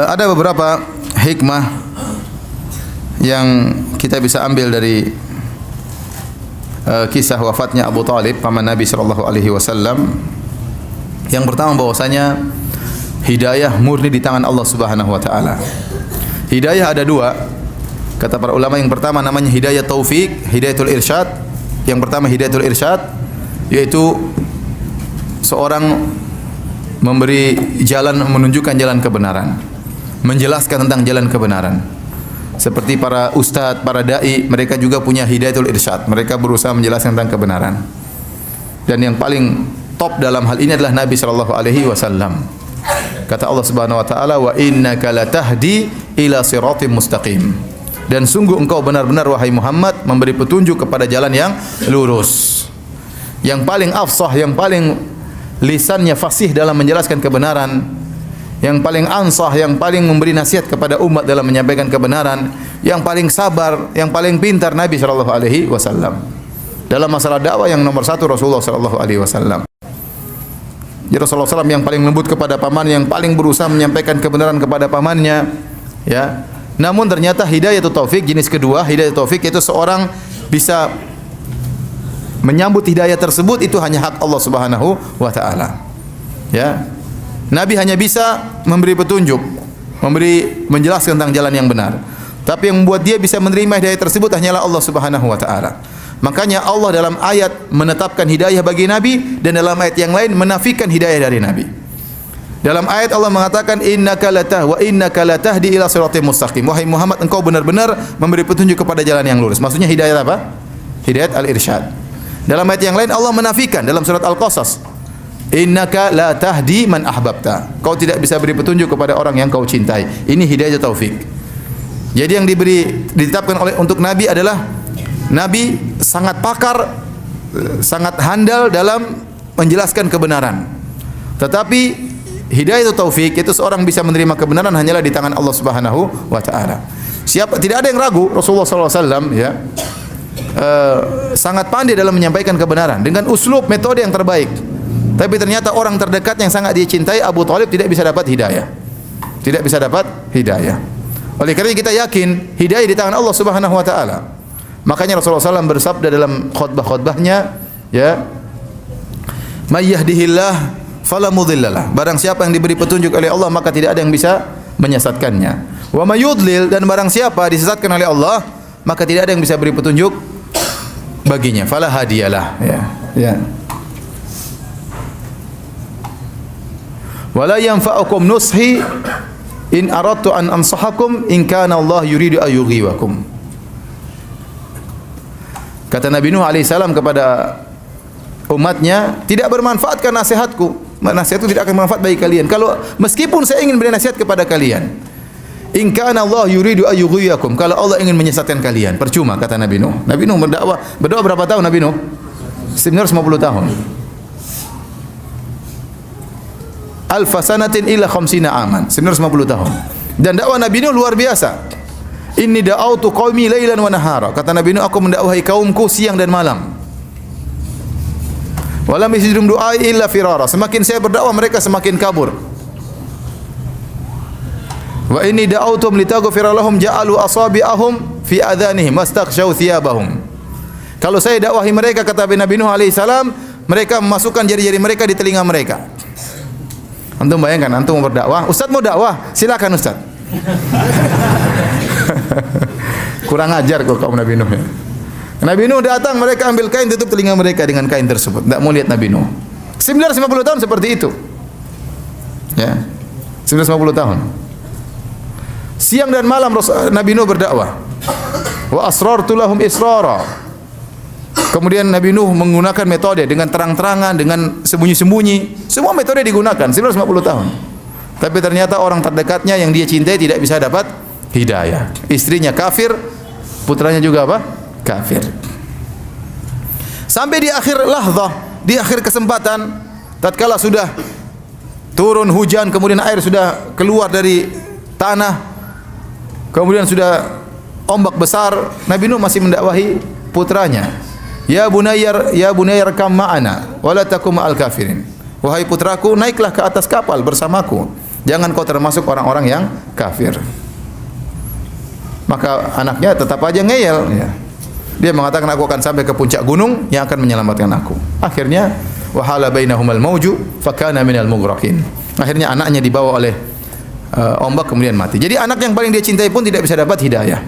ada beberapa hikmah yang kita bisa ambil dari kisah wafatnya Abu Talib, paman Nabi sallallahu alaihi wasallam. Yang pertama, bahwasanya hidayah murni di tangan Allah Subhanahu wa taala. Hidayah ada dua. Kata para ulama, yang pertama namanya hidayah taufik, hidayatul irsyad. Yang pertama hidayatul irsyad, yaitu seorang memberi jalan, menunjukkan jalan kebenaran, menjelaskan tentang jalan kebenaran. Seperti para ustadz, para dai, mereka juga punya hidayatul irsyad. Mereka berusaha menjelaskan tentang kebenaran. Dan yang paling top dalam hal ini adalah Nabi sallallahu alaihi wasallam. Kata Allah Subhanahu wa taala, "Wa innaka latahdi ila siratim mustaqim." Dan sungguh engkau benar-benar wahai Muhammad memberi petunjuk kepada jalan yang lurus. Yang paling afsah, yang paling lisannya fasih dalam menjelaskan kebenaran, yang paling ansah, yang paling memberi nasihat kepada umat dalam menyampaikan kebenaran, yang paling sabar, yang paling pintar Nabi sallallahu alaihi wasallam. Dalam masalah dakwah yang nomor satu Rasulullah sallallahu alaihi wasallam. Jadi Rasulullah SAW yang paling lembut kepada pamannya, yang paling berusaha menyampaikan kebenaran kepada pamannya, ya. Namun ternyata hidayah taufik jenis kedua, hidayah taufik itu seorang bisa menyambut hidayah tersebut, itu hanya hak Allah Subhanahu wa taala. Ya. Nabi hanya bisa memberi petunjuk, menjelaskan tentang jalan yang benar. Tapi yang membuat dia bisa menerima hidayah tersebut hanyalah Allah Subhanahu wa taala. Makanya Allah dalam ayat menetapkan hidayah bagi Nabi, dan dalam ayat yang lain menafikan hidayah dari Nabi. Dalam ayat Allah mengatakan innaka latahdi ila siratal mustaqim. Wahai Muhammad, engkau benar-benar memberi petunjuk kepada jalan yang lurus. Maksudnya hidayah apa? Hidayat al-irsyad. Dalam ayat yang lain Allah menafikan dalam surat Al-Qasas. Innaka la tahdi man ahbabta. Kau tidak bisa beri petunjuk kepada orang yang kau cintai. Ini hidayah taufik. Jadi yang ditetapkan untuk Nabi adalah Nabi sangat pakar, sangat handal dalam menjelaskan kebenaran. Tetapi hidayah taufik itu seorang bisa menerima kebenaran hanyalah di tangan Allah Subhanahu wa taala. Tidak ada yang ragu, Rasulullah SAW ya sangat pandai dalam menyampaikan kebenaran dengan uslub metode yang terbaik. Tapi ternyata orang terdekat yang sangat dia cintai, Abu Thalib, tidak bisa dapat hidayah. Tidak bisa dapat hidayah. Oleh karena kita yakin hidayah di tangan Allah Subhanahu wa taala. Makanya Rasulullah SAW bersabda dalam khutbah-khutbahnya, ya, "May yahdihillah fala mudhillalah." Barang siapa yang diberi petunjuk oleh Allah, maka tidak ada yang bisa menyesatkannya. Wa may yudlil, dan barang siapa disesatkan oleh Allah, maka tidak ada yang bisa beri petunjuk baginya. Fala hadiyalah, ya. Ya. Wala yanfa'ukum nushi in aradtu an ansahakum in kana Allah yuridu ayyughiwakum. Kata Nabi Nuh alaihissalam kepada umatnya, tidak bermanfaatkan nasihatku. Nasihatku tidak akan bermanfaat bagi kalian. Kalau meskipun saya ingin beri nasihat kepada kalian, in kana Allah yuridu ayyughiwakum. Kalau Allah ingin menyesatkan kalian, percuma, kata Nabi Nuh. Nabi Nuh berdakwah berapa tahun Nabi Nuh? 950 tahun. Alfa sanatin illa khamsina aman, 950 tahun. Dan dakwah Nabi Nuh luar biasa. Inni da'autu qaumi lailan wa nahara. Kata Nabi Nuh, aku mendakwahi kaumku siang dan malam. Walam yazidum du'ai illa firara. Semakin saya berdakwah mereka semakin kabur. Wa inni da'autum litaghfira lahum ja'alu asabi'ahum fi adhanihim wastaghshaw thiyabahum. Kalau saya dakwahi mereka, kata Nabi Nuh alaihi salam, mereka memasukkan jari-jari mereka di telinga mereka. Antum bayangkan, antum mau berdakwah, Ustaz mau dakwah, silakan Ustaz. Kurang ajar kok kaum Nabi Nuh. Nabi Nuh datang, mereka ambil kain tutup telinga mereka dengan kain tersebut. Tidak mau lihat Nabi Nuh. 950 tahun seperti itu. Ya. 950 tahun. Siang dan malam Nabi Nuh berdakwah. Wa asrartu lahum israra. Kemudian Nabi Nuh menggunakan metode dengan terang-terangan, dengan sembunyi-sembunyi. Semua metode digunakan 950 tahun. Tapi ternyata orang terdekatnya yang dia cintai tidak bisa dapat hidayah. Istrinya kafir, putranya juga apa? Kafir. Sampai di akhir lahzah, di akhir kesempatan, tatkala sudah turun hujan, kemudian air sudah keluar dari tanah, kemudian sudah ombak besar, Nabi Nuh masih mendakwahi putranya. Ya bunayyar kam ma'ana wa la takum ma'al kafirin. Wahai putraku, naiklah ke atas kapal bersamaku. Jangan kau termasuk orang-orang yang kafir. Maka anaknya tetap aja ngeyel, ya. Dia mengatakan, aku akan sampai ke puncak gunung yang akan menyelamatkan aku. Akhirnya wahala bainahumal mauju fakana minal mughraqin. Akhirnya anaknya dibawa oleh ombak kemudian mati. Jadi anak yang paling dia cintai pun tidak bisa dapat hidayah.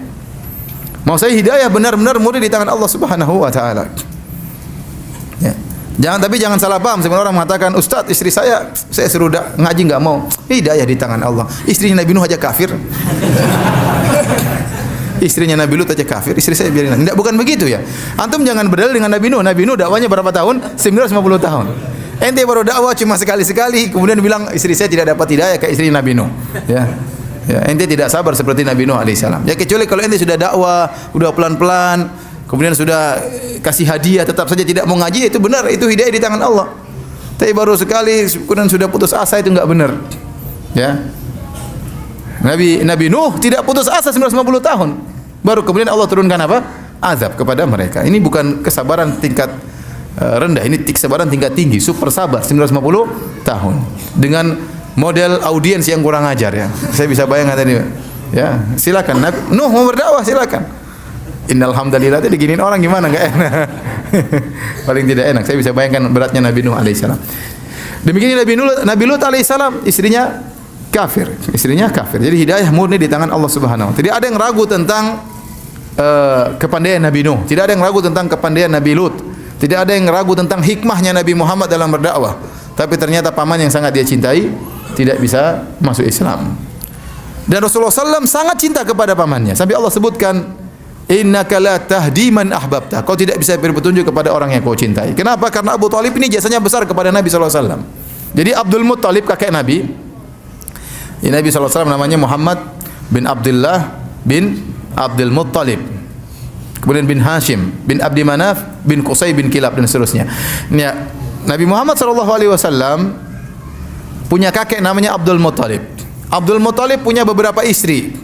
Mau saya hidayah benar-benar murni di tangan Allah Subhanahu wa taala. Ya. Jangan salah paham. Sebenarnya orang mengatakan, Ustaz, istri saya suruh ngaji enggak mau. Hidayah di tangan Allah. Istrinya Nabi Nuh aja kafir. Istrinya Nabi Lut aja kafir, istri saya biarin. Tidak, bukan begitu ya. Antum jangan berdalil dengan Nabi Nuh. Nabi Nuh dakwanya berapa tahun? 950 tahun. Ente baru dakwah cuma sekali-sekali, kemudian bilang istri saya tidak dapat hidayah kayak istri Nabi Nuh. Ya. Ya, ente tidak sabar seperti Nabi Nuh alaihissalam. Ya, kecuali kalau ente sudah dakwah, udah pelan-pelan, kemudian sudah kasih hadiah, tetap saja tidak mau ngaji, itu benar, itu hidayah di tangan Allah. Tapi baru sekali, kemudian sudah putus asa, itu enggak benar. Ya. Nabi Nuh tidak putus asa 950 tahun. Baru kemudian Allah turunkan apa? Azab kepada mereka. Ini bukan kesabaran tingkat rendah. Ini kesabaran tingkat tinggi, super sabar 950 tahun. Dengan model audiens yang kurang ajar ya. Saya bisa bayangkan tadi. Ya, silakan Nuh mau berdakwah silakan. Innal hamdalillah itu diginiin orang gimana, enggak enak. Paling tidak enak. Saya bisa bayangkan beratnya Nabi Nuh alaihissalam. Demikian Nabi Lut alaihissalam, istrinya kafir. Istrinya kafir. Jadi hidayah murni di tangan Allah Subhanahu wa taala. Tidak ada yang ragu tentang kepandaian Nabi Nuh. Tidak ada yang ragu tentang kepandaian Nabi Lut. Tidak ada yang ragu tentang hikmahnya Nabi Muhammad dalam berdakwah. Tapi ternyata paman yang sangat dia cintai tidak bisa masuk Islam. Dan Rasulullah SAW sangat cinta kepada pamannya. Sampai Allah sebutkan, innaka la tahdi man ahbabta. Kau tidak bisa beri petunjuk kepada orang yang kau cintai. Kenapa? Karena Abu Talib ini jasanya besar kepada Nabi SAW. Jadi Abdul Muttalib kakek Nabi. Nabi SAW namanya Muhammad bin Abdullah bin Abdul Muttalib. Kemudian bin Hashim, bin Abdi Manaf, bin Qusay, bin Kilab dan seterusnya. Ya, Nabi Muhammad SAW punya kakek namanya Abdul Muttalib. Abdul Muttalib punya beberapa istri.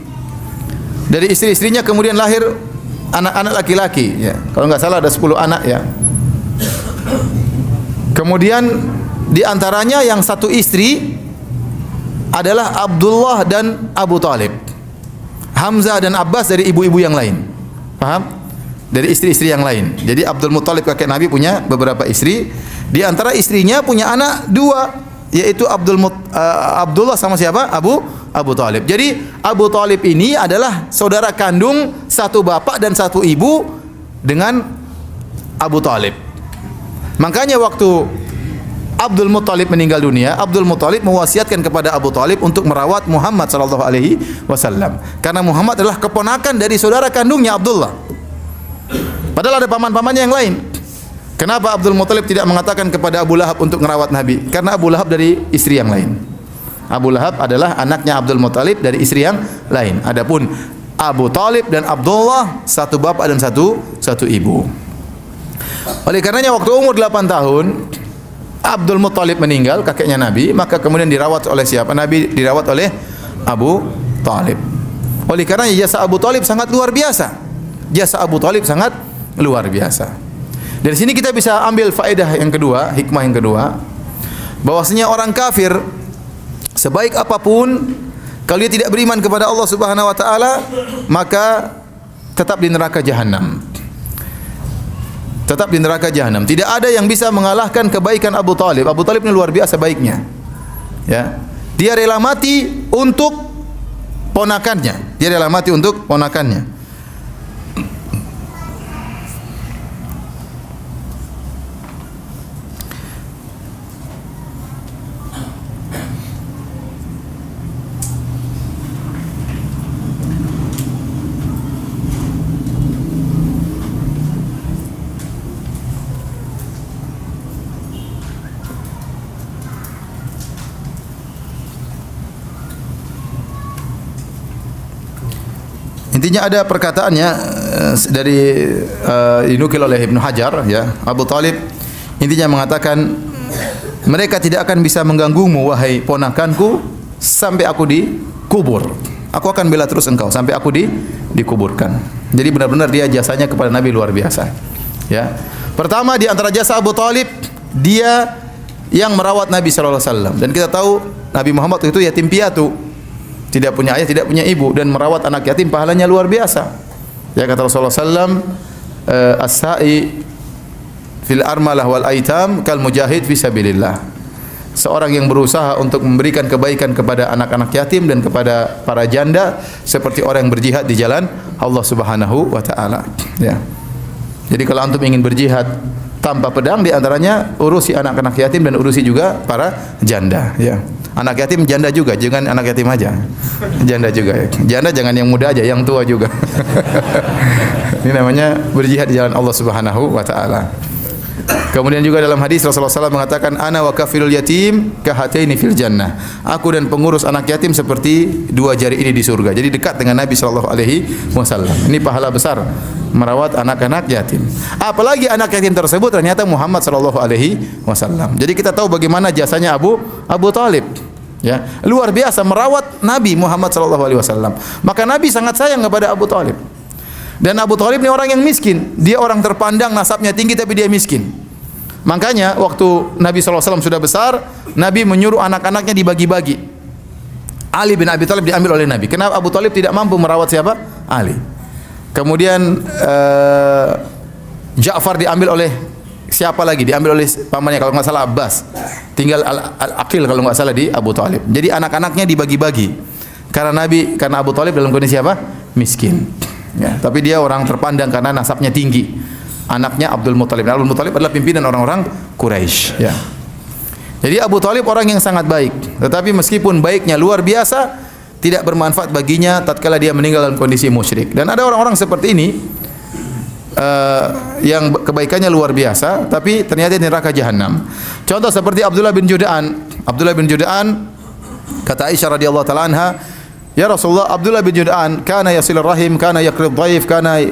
Dari istri-istrinya kemudian lahir anak-anak laki-laki. Ya, kalau nggak salah ada 10 anak ya. Kemudian di antaranya yang satu istri adalah Abdullah dan Abu Talib. Hamzah dan Abbas dari ibu-ibu yang lain. Paham? Dari istri-istri yang lain. Jadi Abdul Muttalib kakek Nabi punya beberapa istri. Di antara istrinya punya anak 2, yaitu Abdullah sama siapa? Abu Talib. Jadi Abu Talib ini adalah saudara kandung satu bapak dan satu ibu dengan Abu Talib. Makanya waktu Abdul Muttalib meninggal dunia, Abdul Muttalib mewasiatkan kepada Abu Talib untuk merawat Muhammad sallallahu alaihi wasallam. Karena Muhammad adalah keponakan dari saudara kandungnya Abdullah. Padahal ada paman-pamannya yang lain. Kenapa Abdul Muttalib tidak mengatakan kepada Abu Lahab untuk merawat Nabi? Karena Abu Lahab dari istri yang lain. Abu Lahab adalah anaknya Abdul Muttalib dari istri yang lain. Adapun Abu Talib dan Abdullah satu bapak dan satu ibu. Oleh karenanya waktu umur 8 tahun Abdul Muttalib meninggal, kakeknya Nabi, maka kemudian dirawat oleh siapa? Nabi dirawat oleh Abu Talib. Oleh karenanya jasa Abu Talib sangat luar biasa. Jasa Abu Talib sangat luar biasa. Dari sini kita bisa ambil faedah yang kedua, hikmah yang kedua, bahwasanya orang kafir sebaik apapun kalau dia tidak beriman kepada Allah Subhanahu wa taala, maka tetap di neraka jahanam. Tetap di neraka jahanam. Tidak ada yang bisa mengalahkan kebaikan Abu Talib. Abu Talib ini luar biasa baiknya. Ya. Dia rela mati untuk ponakannya. Dia rela mati untuk ponakannya. Intinya ada perkataannya dari dinukil oleh Ibnu Hajar ya, Abu Talib intinya mengatakan mereka tidak akan bisa mengganggumu wahai ponakanku sampai aku dikubur. Aku akan bela terus engkau sampai aku dikuburkan. Jadi benar-benar dia jasanya kepada Nabi luar biasa. Ya. Pertama di antara jasa Abu Talib, dia yang merawat Nabi sallallahu alaihi wasallam. Dan kita tahu Nabi Muhammad itu yatim piatu. Tidak punya ayah, tidak punya ibu, dan merawat anak yatim pahalanya luar biasa. Ya kata Rasulullah sallam, as-sa'i fil armalah wal aitam kal mujahid fi sabilillah. Seorang yang berusaha untuk memberikan kebaikan kepada anak-anak yatim dan kepada para janda seperti orang yang berjihad di jalan Allah Subhanahu wa taala. Ya. Jadi kalau antum ingin berjihad tanpa pedang, di antaranya urusi anak-anak yatim dan urusi juga para janda, ya. Anak yatim janda juga, jangan anak yatim aja. Janda juga. Janda jangan yang muda aja, yang tua juga. Ini namanya berjihad di jalan Allah Subhanahu wa taala. Kemudian juga dalam hadis Rasulullah SAW mengatakan, ana wa kafilul yatim kahataini fil jannah. Aku dan pengurus anak yatim seperti dua jari ini di surga. Jadi dekat dengan Nabi sallallahu alaihi wasallam. Ini pahala besar merawat anak-anak yatim. Apalagi anak yatim tersebut ternyata Muhammad sallallahu alaihi wasallam. Jadi kita tahu bagaimana jasanya Abu Talib. Ya, luar biasa merawat Nabi Muhammad sallallahu alaihi wasallam. Maka Nabi sangat sayang kepada Abu Talib. Dan Abu Talib ini orang yang miskin. Dia orang terpandang nasabnya tinggi tapi dia miskin. Makanya waktu Nabi SAW sudah besar, Nabi menyuruh anak-anaknya dibagi-bagi. Ali bin Abi Thalib diambil oleh Nabi. Kenapa Abu Thalib tidak mampu merawat siapa? Ali. Kemudian Ja'far diambil oleh siapa lagi? Diambil oleh pamannya kalau nggak salah Abbas. Tinggal Aqil kalau nggak salah di Abu Thalib. Jadi anak-anaknya dibagi-bagi. Karena Abu Thalib dalam kondisi apa? Miskin. Ya, tapi dia orang terpandang karena nasabnya tinggi. Anaknya Abdul Muthalib. Abdul Muthalib adalah pimpinan orang-orang Quraisy. Ya. Jadi Abu Thalib orang yang sangat baik. Tetapi meskipun baiknya luar biasa, tidak bermanfaat baginya tatkala dia meninggal dalam kondisi musyrik. Dan ada orang-orang seperti ini yang kebaikannya luar biasa, tapi ternyata di neraka jahanam. Contoh seperti Abdullah bin Jud'an. Abdullah bin Jud'an, kata Aisyah radhiyallahu taala anha, "Ya Rasulullah, Abdullah bin Jud'an kana yasilur rahim, kana yaqrid dhaif, kana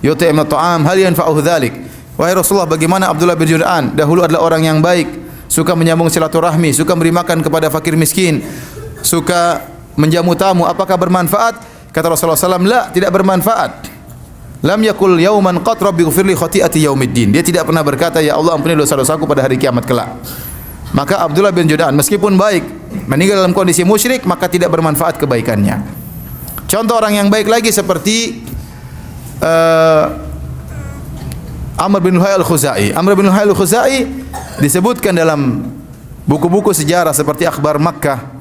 yut'im at-ta'am, hal yanfa'uhu dzalik?" Wahai Rasulullah, bagaimana Abdullah bin Jud'an? Dahulu adalah orang yang baik, suka menyambung silaturahmi, suka memberi makan kepada fakir miskin, suka menjamu tamu. Apakah bermanfaat? Kata Rasulullah SAW, la, tidak bermanfaat. Lam yakul yauman qat rabbi ghfirli khati'ati yaumiddin. Dia tidak pernah berkata, ya Allah ampuni dosa-dosaku pada hari kiamat kelak. Maka Abdullah bin Jud'an meskipun baik, meninggal dalam kondisi musyrik, maka tidak bermanfaat kebaikannya. Contoh orang yang baik lagi seperti Amr bin Luhai al-Khuzai. Amr bin Luhai al-Khuzai disebutkan dalam buku-buku sejarah seperti Akhbar Makkah,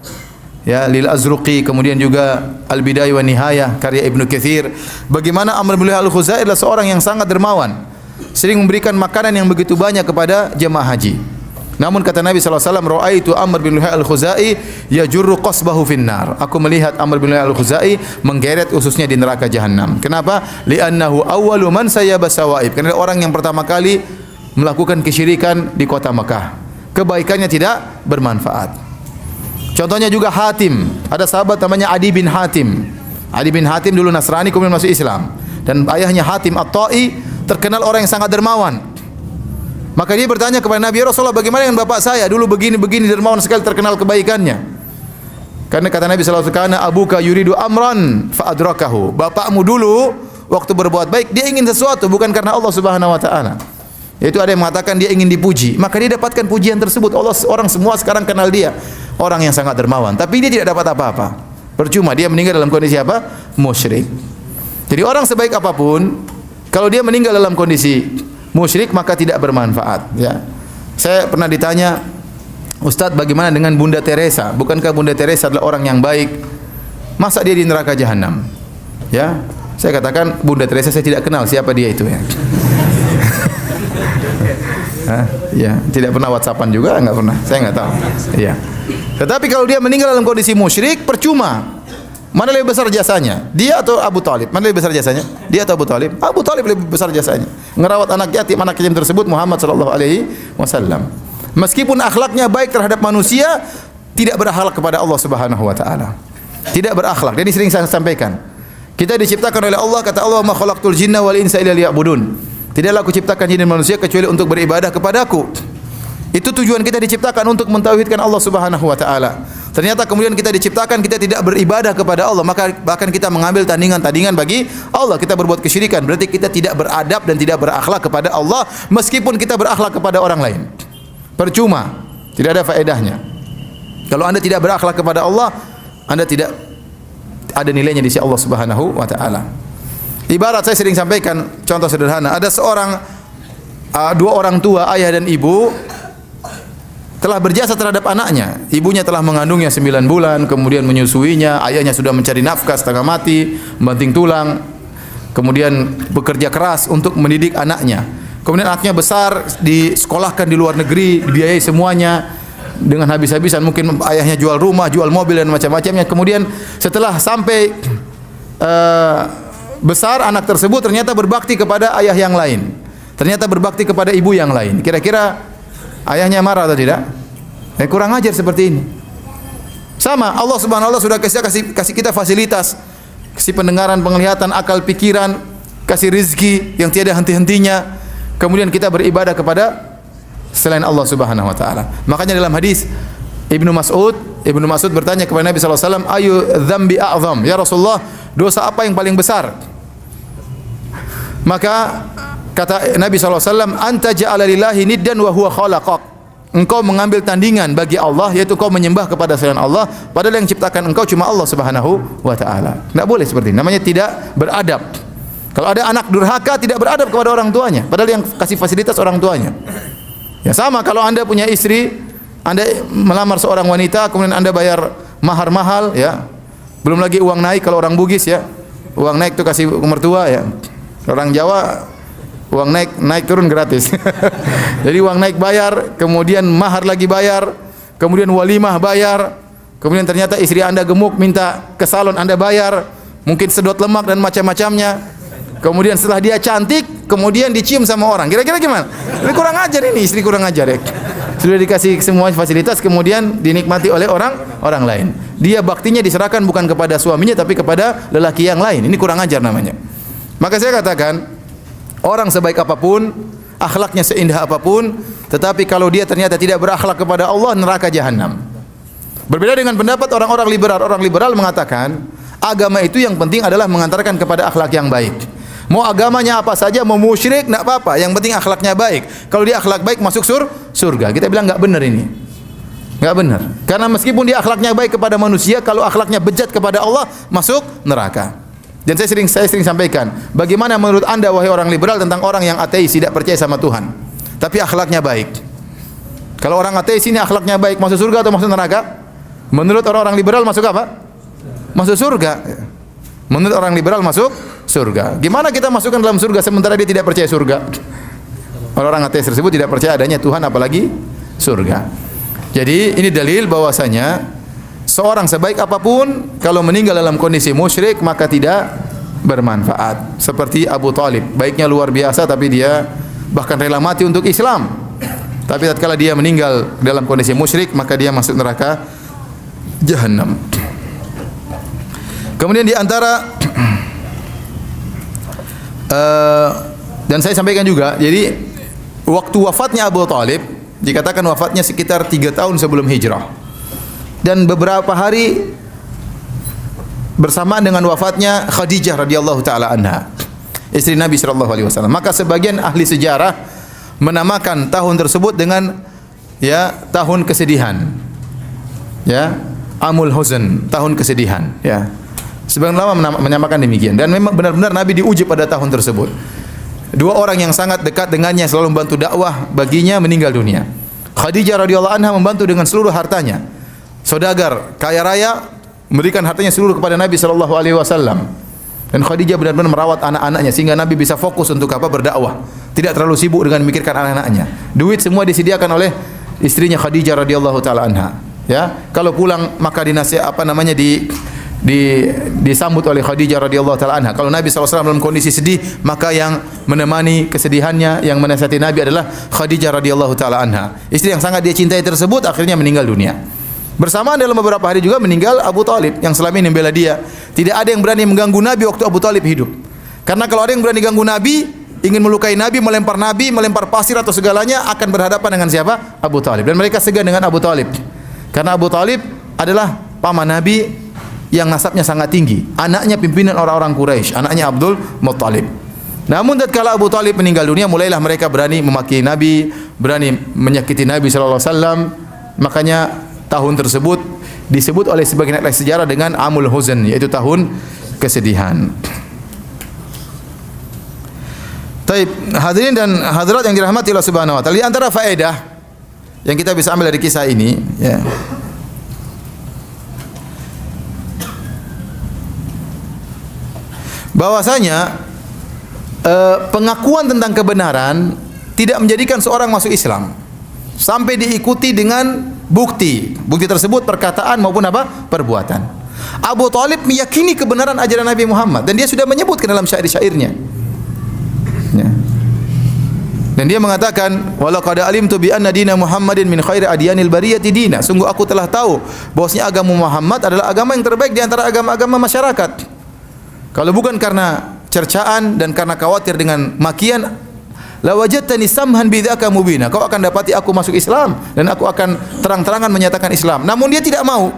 ya, Lil Azruqi, kemudian juga Al-Bidayah wa Nihayah karya Ibnu Katsir. Bagaimana Amr bin Luhai al-Khuzai adalah seorang yang sangat dermawan, sering memberikan makanan yang begitu banyak kepada jemaah haji. Namun kata Nabi SAW, "Ra'aitu Amr bin Luhai al-Khuzai yajurru qasbahu finnar." Aku melihat Amr bin Luhai al-Khuzai menggeret ususnya di neraka jahanam. Kenapa? Li'annahu awwalu man sayyaba sawaib. Karena orang yang pertama kali melakukan kesyirikan di kota Makkah. Kebaikannya tidak bermanfaat. Contohnya juga Hatim. Ada sahabat namanya Adi bin Hatim. Adi bin Hatim dulu Nasrani kemudian masuk Islam. Dan ayahnya Hatim At-Ta'i terkenal orang yang sangat dermawan. Maka dia bertanya kepada Nabi, "Ya Rasulullah, bagaimana dengan bapak saya? Dulu begini dermawan sekali, terkenal kebaikannya." Karena kata Nabi sallallahu alaihi wasallam, "Kana abuka yuridu amran fa adrakahu." Bapakmu dulu waktu berbuat baik, dia ingin sesuatu bukan karena Allah Subhanahu wa taala. Yaitu ada yang mengatakan dia ingin dipuji, maka dia dapatkan pujian tersebut. Orang semua sekarang kenal dia, orang yang sangat dermawan, tapi dia tidak dapat apa-apa. Percuma dia meninggal dalam kondisi apa? Musyrik. Jadi orang sebaik apapun, kalau dia meninggal dalam kondisi musyrik maka tidak bermanfaat, ya. Saya pernah ditanya, "Ustadz, bagaimana dengan Bunda Teresa? Bukankah Bunda Teresa adalah orang yang baik? Masa dia di neraka jahanam?" Ya, saya katakan Bunda Teresa saya tidak kenal siapa dia itu, ya. Ya, tidak pernah WhatsAppan juga, enggak pernah. Saya enggak tahu. Ya. Tetapi kalau dia meninggal dalam kondisi musyrik, percuma. Mana lebih besar jasanya? Dia atau Abu Thalib? Mana lebih besar jasanya? Dia atau Abu Thalib? Abu Thalib lebih besar jasanya. Ngerawat anak yatim tersebut Muhammad sallallahu alaihi wasallam. Meskipun akhlaknya baik terhadap manusia, tidak berakhlak kepada Allah Subhanahu wa taala. Tidak berakhlak. Jadi sering saya sampaikan. Kita diciptakan oleh Allah, kata Allah, "Ma khalaqtul jinna wal insa illa liya'budun." Tidaklah aku ciptakan jin dan manusia kecuali untuk beribadah kepadaku. Itu tujuan kita diciptakan, untuk mentauhidkan Allah Subhanahu wa taala. Ternyata kemudian kita diciptakan kita tidak beribadah kepada Allah, maka bahkan kita mengambil tandingan-tandingan bagi Allah. Kita berbuat kesyirikan, berarti kita tidak beradab dan tidak berakhlak kepada Allah meskipun kita berakhlak kepada orang lain. Percuma, tidak ada faedahnya. Kalau Anda tidak berakhlak kepada Allah, Anda tidak ada nilainya di sisi Allah Subhanahu wa taala. Ibarat saya sering sampaikan contoh sederhana, ada dua orang tua, ayah dan ibu, telah berjasa terhadap anaknya. Ibunya telah mengandungnya 9 bulan, kemudian menyusuinya, ayahnya sudah mencari nafkah setengah mati, membanting tulang, kemudian bekerja keras untuk mendidik anaknya. Kemudian anaknya besar, disekolahkan di luar negeri, dibiayai semuanya dengan habis-habisan, mungkin ayahnya jual rumah, jual mobil dan macam-macamnya. Kemudian setelah sampai besar, anak tersebut ternyata berbakti kepada ayah yang lain, ternyata berbakti kepada ibu yang lain. Kira-kira ayahnya marah atau tidak? Kurang ajar seperti ini. Sama, Allah Subhanahu wa taala sudah kasih kita fasilitas, kasih pendengaran, penglihatan, akal, pikiran, kasih rizki yang tiada henti-hentinya. Kemudian kita beribadah kepada selain Allah Subhanahu wa taala. Makanya dalam hadis Ibnu Mas'ud bertanya kepada Nabi sallallahu alaihi wasallam, "Ayu dzambi a'zam?" Ya Rasulullah, dosa apa yang paling besar? Maka Kata Nabi SAW, anta ja'ala lillahi niddan wa huwa khalaqak. Engkau mengambil tandingan bagi Allah, yaitu kau menyembah kepada selain Allah, padahal yang ciptakan engkau cuma Allah Subhanahu wa taala. Tidak boleh seperti ini. Namanya tidak beradab. Kalau ada anak durhaka tidak beradab kepada orang tuanya, padahal yang kasih fasilitas orang tuanya. Ya sama kalau Anda punya istri, Anda melamar seorang wanita, kemudian Anda bayar mahar mahal, ya. Belum lagi uang naik kalau orang Bugis, ya. Uang naik itu kasih mertua, ya. Orang Jawa uang naik turun gratis. Jadi uang naik bayar, kemudian mahar lagi bayar, kemudian walimah bayar, kemudian ternyata istri Anda gemuk minta ke salon Anda bayar, mungkin sedot lemak dan macam-macamnya. Kemudian setelah dia cantik, kemudian dicium sama orang. Kira-kira gimana? Ini kurang ajar ini, istri kurang ajar ya. Sudah dikasih semua fasilitas, kemudian dinikmati oleh orang lain. Dia baktinya diserahkan bukan kepada suaminya tapi kepada lelaki yang lain. Ini kurang ajar namanya. Maka saya katakan, orang sebaik apapun, akhlaknya seindah apapun, tetapi kalau dia ternyata tidak berakhlak kepada Allah, neraka jahanam. Berbeda dengan pendapat orang-orang liberal. Orang liberal mengatakan, agama itu yang penting adalah mengantarkan kepada akhlak yang baik. Mau agamanya apa saja, mau musyrik, enggak apa-apa. Yang penting akhlaknya baik. Kalau dia akhlak baik, masuk surga. Kita bilang enggak benar ini. Enggak benar. Karena meskipun dia akhlaknya baik kepada manusia, kalau akhlaknya bejat kepada Allah, masuk neraka. Dan saya sering sampaikan, bagaimana menurut Anda wahai orang liberal tentang orang yang ateis, tidak percaya sama Tuhan, tapi akhlaknya baik? Kalau orang ateis ini akhlaknya baik, masuk surga atau masuk neraka? Menurut orang-orang liberal masuk apa? Masuk surga. Menurut orang liberal masuk surga. Gimana kita masukkan dalam surga sementara dia tidak percaya surga? Orang-orang ateis tersebut tidak percaya adanya Tuhan, apalagi surga. Jadi ini dalil bahwasanya seorang sebaik apapun kalau meninggal dalam kondisi musyrik maka tidak bermanfaat. Seperti Abu Talib, baiknya luar biasa tapi dia bahkan rela mati untuk Islam. Tapi tatkala dia meninggal dalam kondisi musyrik maka dia masuk neraka jahanam. Kemudian di antara dan saya sampaikan juga, jadi waktu wafatnya Abu Talib dikatakan wafatnya sekitar 3 tahun sebelum hijrah. Dan beberapa hari bersamaan dengan wafatnya Khadijah radhiyallahu taala anha, istri Nabi sallallahu alaihi wasallam. Maka sebagian ahli sejarah menamakan tahun tersebut dengan tahun kesedihan. Amul Huzn, tahun kesedihan, Sebagian ulama menamakan demikian, dan memang benar-benar Nabi diuji pada tahun tersebut. 2 orang yang sangat dekat dengannya selalu membantu dakwah baginya meninggal dunia. Khadijah radhiyallahu anha membantu dengan seluruh hartanya. Saudagar, kaya raya, memberikan hartanya seluruh kepada Nabi sallallahu alaihi wasallam. Dan Khadijah benar-benar merawat anak-anaknya sehingga Nabi bisa fokus untuk berdakwah. Tidak terlalu sibuk dengan memikirkan anak-anaknya. Duit semua disediakan oleh istrinya Khadijah radhiyallahu taala anha. Kalau pulang maka disambut oleh Khadijah radhiyallahu taala anha. Kalau Nabi SAW dalam kondisi sedih, maka yang menemani kesedihannya, yang menasihati Nabi adalah Khadijah radhiyallahu taala anha. Istri yang sangat dia cintai tersebut akhirnya meninggal dunia. Bersamaan dalam beberapa hari juga meninggal Abu Talib yang selama ini membela dia. Tidak ada yang berani mengganggu Nabi waktu Abu Talib hidup. Karena kalau ada yang berani ganggu Nabi, ingin melukai Nabi, melempar pasir atau segalanya, akan berhadapan dengan siapa? Abu Talib. Dan mereka segan dengan Abu Talib. Karena Abu Talib adalah paman Nabi yang nasabnya sangat tinggi, anaknya pimpinan orang-orang Quraisy, anaknya Abdul Muttalib. Namun tatkala Abu Talib meninggal dunia, mulailah mereka berani memaki Nabi, berani menyakiti Nabi sallallahu alaihi wasallam. Makanya tahun tersebut disebut oleh sebagian ahli sejarah dengan Amul Huzn, yaitu tahun kesedihan. Taib, hadirin dan hadirat yang dirahmati Allah Subhanahu wa taala, di antara faedah yang kita bisa ambil dari kisah ini, bahwasanya pengakuan tentang kebenaran tidak menjadikan seorang masuk Islam sampai diikuti dengan bukti tersebut perkataan maupun perbuatan. Abu Talib meyakini kebenaran ajaran Nabi Muhammad dan dia sudah menyebutkan dalam syair-syairnya. Dan dia mengatakan, walaqad alimtu bi anna dina Muhammadin min khairi adyanil bariyati dina. Sungguh aku telah tahu bahwasanya agama Muhammad adalah agama yang terbaik di antara agama-agama masyarakat. Kalau bukan karena cercaan dan karena khawatir dengan makian, la wajadtani samhan bidzaka mubina. Kau akan dapati aku masuk Islam dan aku akan terang-terangan menyatakan Islam. Namun dia tidak mau.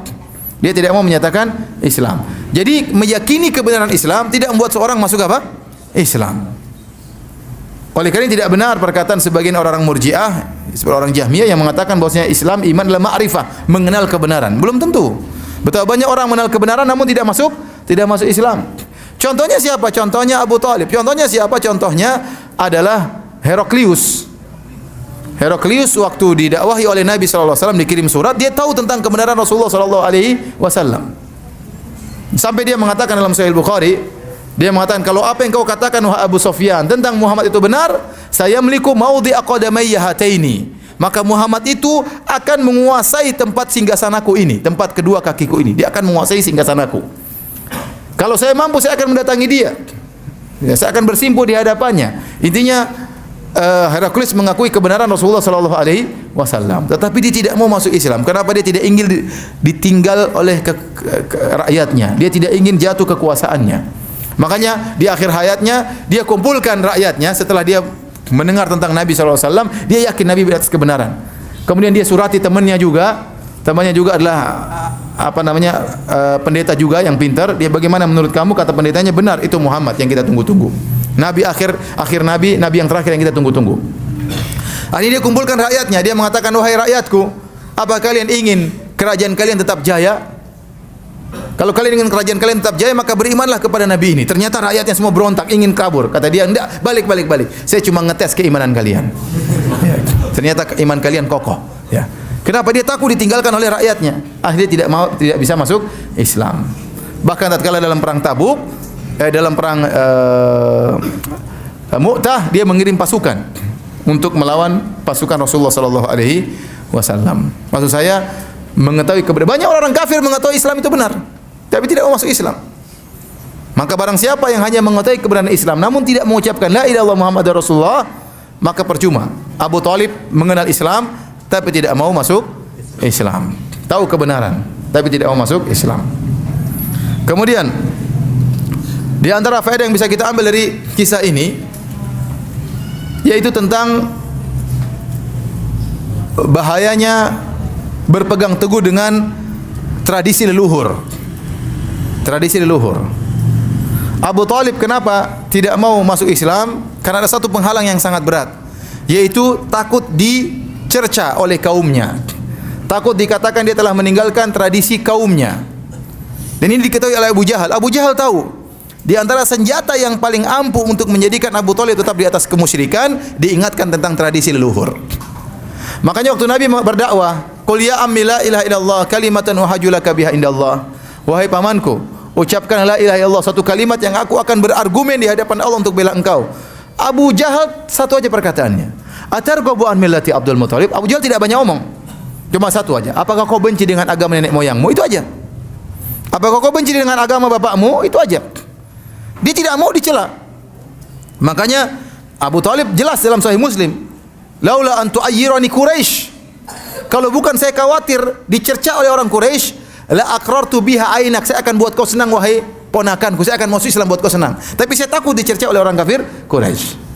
Dia tidak mau menyatakan Islam. Jadi meyakini kebenaran Islam tidak membuat seorang masuk Islam. Oleh karena tidak benar perkataan sebagian orang-orang Murji'ah, seperti orang Jahmiyah yang mengatakan bahwasanya Islam iman adalah ma'rifah, mengenal kebenaran. Belum tentu. Betapa banyak orang mengenal kebenaran namun tidak masuk Islam. Contohnya siapa? Contohnya Abu Thalib. Contohnya siapa? Contohnya adalah Heraklius. Heraklius waktu didakwahi oleh Nabi sallallahu alaihi wasallam, dikirim surat, dia tahu tentang kebenaran Rasulullah sallallahu alaihi wasallam. Sampai dia mengatakan dalam Sahih Bukhari, dia mengatakan, kalau apa yang kau katakan wahai Abu Sufyan tentang Muhammad itu benar, saya memiliki maudhi aqdamayya hataini. Maka Muhammad itu akan menguasai tempat singgasanaku ini, tempat kedua kakiku ini. Dia akan menguasai singgasanaku. Kalau saya mampu, saya akan mendatangi dia. Ya, saya akan bersimpuh di hadapannya. Intinya Heraklius mengakui kebenaran Rasulullah sallallahu alaihi wasallam, tetapi dia tidak mau masuk Islam. Kenapa? Dia tidak ingin ditinggal oleh rakyatnya. Dia tidak ingin jatuh kekuasaannya. Makanya di akhir hayatnya dia kumpulkan rakyatnya setelah dia mendengar tentang Nabi sallallahu alaihi wasallam, dia yakin Nabi di atas kebenaran. Kemudian dia surati temannya juga adalah pendeta juga yang pintar. Dia, bagaimana menurut kamu? Kata pendetanya, benar, itu Muhammad yang kita tunggu-tunggu. Nabi akhir nabi yang terakhir yang kita tunggu-tunggu. Akhirnya dia kumpulkan rakyatnya, dia mengatakan, wahai rakyatku, apa kalian ingin kerajaan kalian tetap jaya? Kalau kalian ingin kerajaan kalian tetap jaya, maka berimanlah kepada Nabi ini. Ternyata rakyatnya semua berontak, ingin kabur. Kata dia, enggak, balik. Saya cuma ngetes keimanan kalian. Ya. Ternyata iman kalian kokoh. Ya. Kenapa? Dia takut ditinggalkan oleh rakyatnya. Akhirnya tidak bisa masuk Islam. Bahkan tatkala dalam perang Tabuk, dalam perang Mu'tah, dia mengirim pasukan untuk melawan pasukan Rasulullah sallallahu alaihi wasallam. Maksud saya, mengetahui kebenaran. Banyak orang kafir mengetahui Islam itu benar, tapi tidak mau masuk Islam. Maka barang siapa yang hanya mengetahui kebenaran Islam namun tidak mengucapkan la ilaha illallah Muhammadur Rasulullah, maka percuma. Abu Thalib mengenal Islam tapi tidak mau masuk Islam. Tahu kebenaran tapi tidak mau masuk Islam. Kemudian di antara faedah yang bisa kita ambil dari kisah ini, yaitu tentang bahayanya berpegang teguh dengan tradisi leluhur. Tradisi leluhur. Abu Thalib kenapa tidak mau masuk Islam? Karena ada satu penghalang yang sangat berat, yaitu takut dicerca oleh kaumnya. Takut dikatakan dia telah meninggalkan tradisi kaumnya. Dan ini diketahui oleh Abu Jahal. Abu Jahal tahu di antara senjata yang paling ampuh untuk menjadikan Abu Thalib tetap di atas kemusyrikan, diingatkan tentang tradisi leluhur. Makanya waktu Nabi berdakwah, qul ya ammi la ilaha illallah kalimatan uhajjulaka biha indallah. Wahai pamanku, ucapkan la ilaha illallah, satu kalimat yang aku akan berargumen di hadapan Allah untuk bela engkau. Abu Jahal satu aja perkataannya. Atarghabu an millati Abdul Muthalib. Abu Jahal tidak banyak omong. Cuma satu aja. Apakah kau benci dengan agama nenek moyangmu? Itu aja. Apakah kau benci dengan agama bapakmu? Itu aja. Dia tidak mau dicela. Makanya Abu Thalib jelas dalam Sahih Muslim, laula an tu'ayyirani Quraisy, kalau bukan saya khawatir dicerca oleh orang Quraisy, la aqrartu biha ainak, saya akan buat kau senang wahai ponakanku, saya akan masuk Islam buat kau senang. Tapi saya takut dicerca oleh orang kafir Quraisy.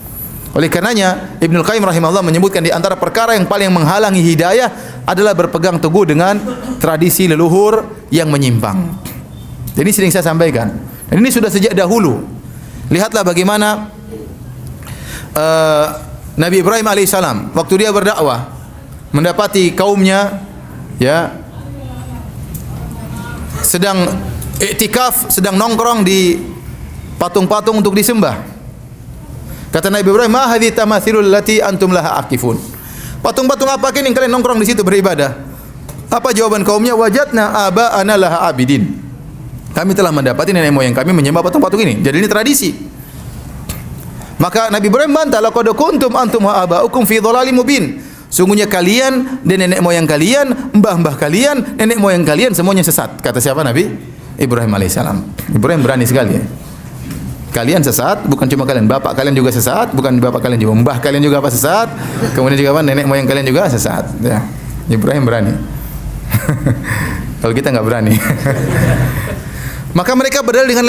Oleh karenanya Ibnu Qayyim rahimahullah menyebutkan di antara perkara yang paling menghalangi hidayah adalah berpegang teguh dengan tradisi leluhur yang menyimpang. Jadi sering saya sampaikan. Dan ini sudah sejak dahulu. Lihatlah bagaimana Nabi Ibrahim alaihissalam waktu dia berdakwah mendapati kaumnya sedang iktikaf, sedang nongkrong di patung-patung untuk disembah. Kata Nabi Ibrahim, "Ma hadhihi tamathilul lati antum laha aqifun." Patung-patung apa yang kalian nongkrong di situ beribadah? Apa jawaban kaumnya? Wajadna aba'ana laha abidin. Kami telah mendapati nenek moyang kami menyembah patung-patung ini. Jadi ini tradisi. Maka Nabi Ibrahim bantah, laqad kuntum antum wa aba'ukum fi dhalalim mubin. Sungguhnya kalian dan nenek moyang kalian, mbah-mbah kalian, nenek moyang kalian semuanya sesat. Kata siapa? Nabi Ibrahim alaihissalam. Ibrahim berani sekali ya. Kalian sesat, bukan cuma kalian, bapak kalian juga sesat, bukan bapak kalian juga, mbah kalian juga apa sesat, kemudian juga apa, nenek moyang kalian juga sesat. Ya. Ibrahim berani. Kalau kita nggak berani. Maka mereka berdalil dengan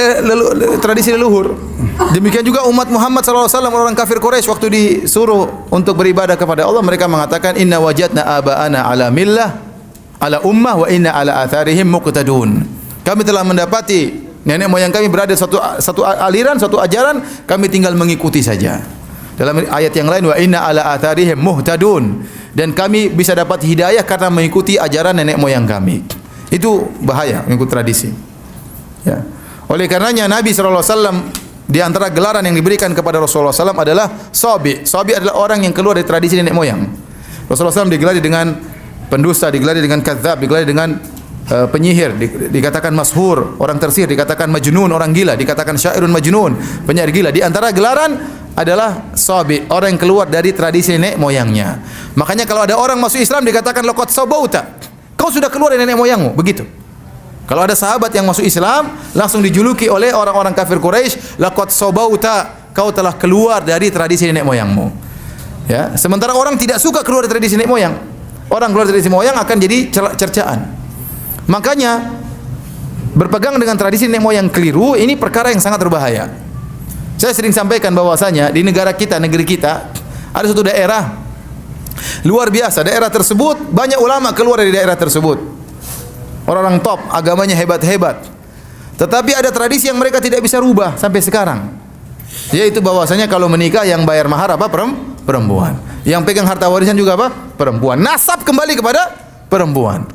tradisi leluhur. Demikian juga umat Muhammad SAW, orang kafir Quraisy waktu disuruh untuk beribadah kepada Allah, mereka mengatakan inna wajadna aba'ana ala millah ala ummah wa inna ala atharihim muqtadun. Kami telah mendapati nenek moyang kami berada satu aliran, satu ajaran, kami tinggal mengikuti saja. Dalam ayat yang lain, wa inna ala atharihim muhtadun, dan kami bisa dapat hidayah karena mengikuti ajaran nenek moyang kami. Itu bahaya mengikuti tradisi. Ya. Oleh karenanya Nabi SAW di antara gelaran yang diberikan kepada Rasulullah SAW adalah sabi. Sabi adalah orang yang keluar dari tradisi nenek moyang. Rasulullah SAW digelari dengan pendusta, digelari dengan kadzab, digelari dengan penyihir, dikatakan mashur, orang tersihir, dikatakan majnun, orang gila, dikatakan syairun majnun, penyair gila. Di antara gelaran adalah sabi, orang yang keluar dari tradisi nenek moyangnya. Makanya kalau ada orang masuk Islam dikatakan laqad sabauta, kau sudah keluar dari nenek moyangmu, begitu. Kalau ada sahabat yang masuk Islam langsung dijuluki oleh orang-orang kafir Quraisy, laqad sabauta, kau telah keluar dari tradisi nenek moyangmu. Ya, sementara orang tidak suka keluar dari tradisi nenek moyang. Orang keluar dari tradisi moyang akan jadi cercaan. Makanya berpegang dengan tradisi nenek moyang keliru ini perkara yang sangat berbahaya. Saya sering sampaikan bahwasanya di negara kita, negeri kita, ada suatu daerah luar biasa. Daerah tersebut banyak ulama keluar dari daerah tersebut. Orang-orang top, agamanya hebat-hebat. Tetapi ada tradisi yang mereka tidak bisa rubah sampai sekarang. Yaitu bahwasanya kalau menikah yang bayar mahar apa? Perempuan. Yang pegang harta warisan juga apa? Perempuan. Nasab kembali kepada perempuan.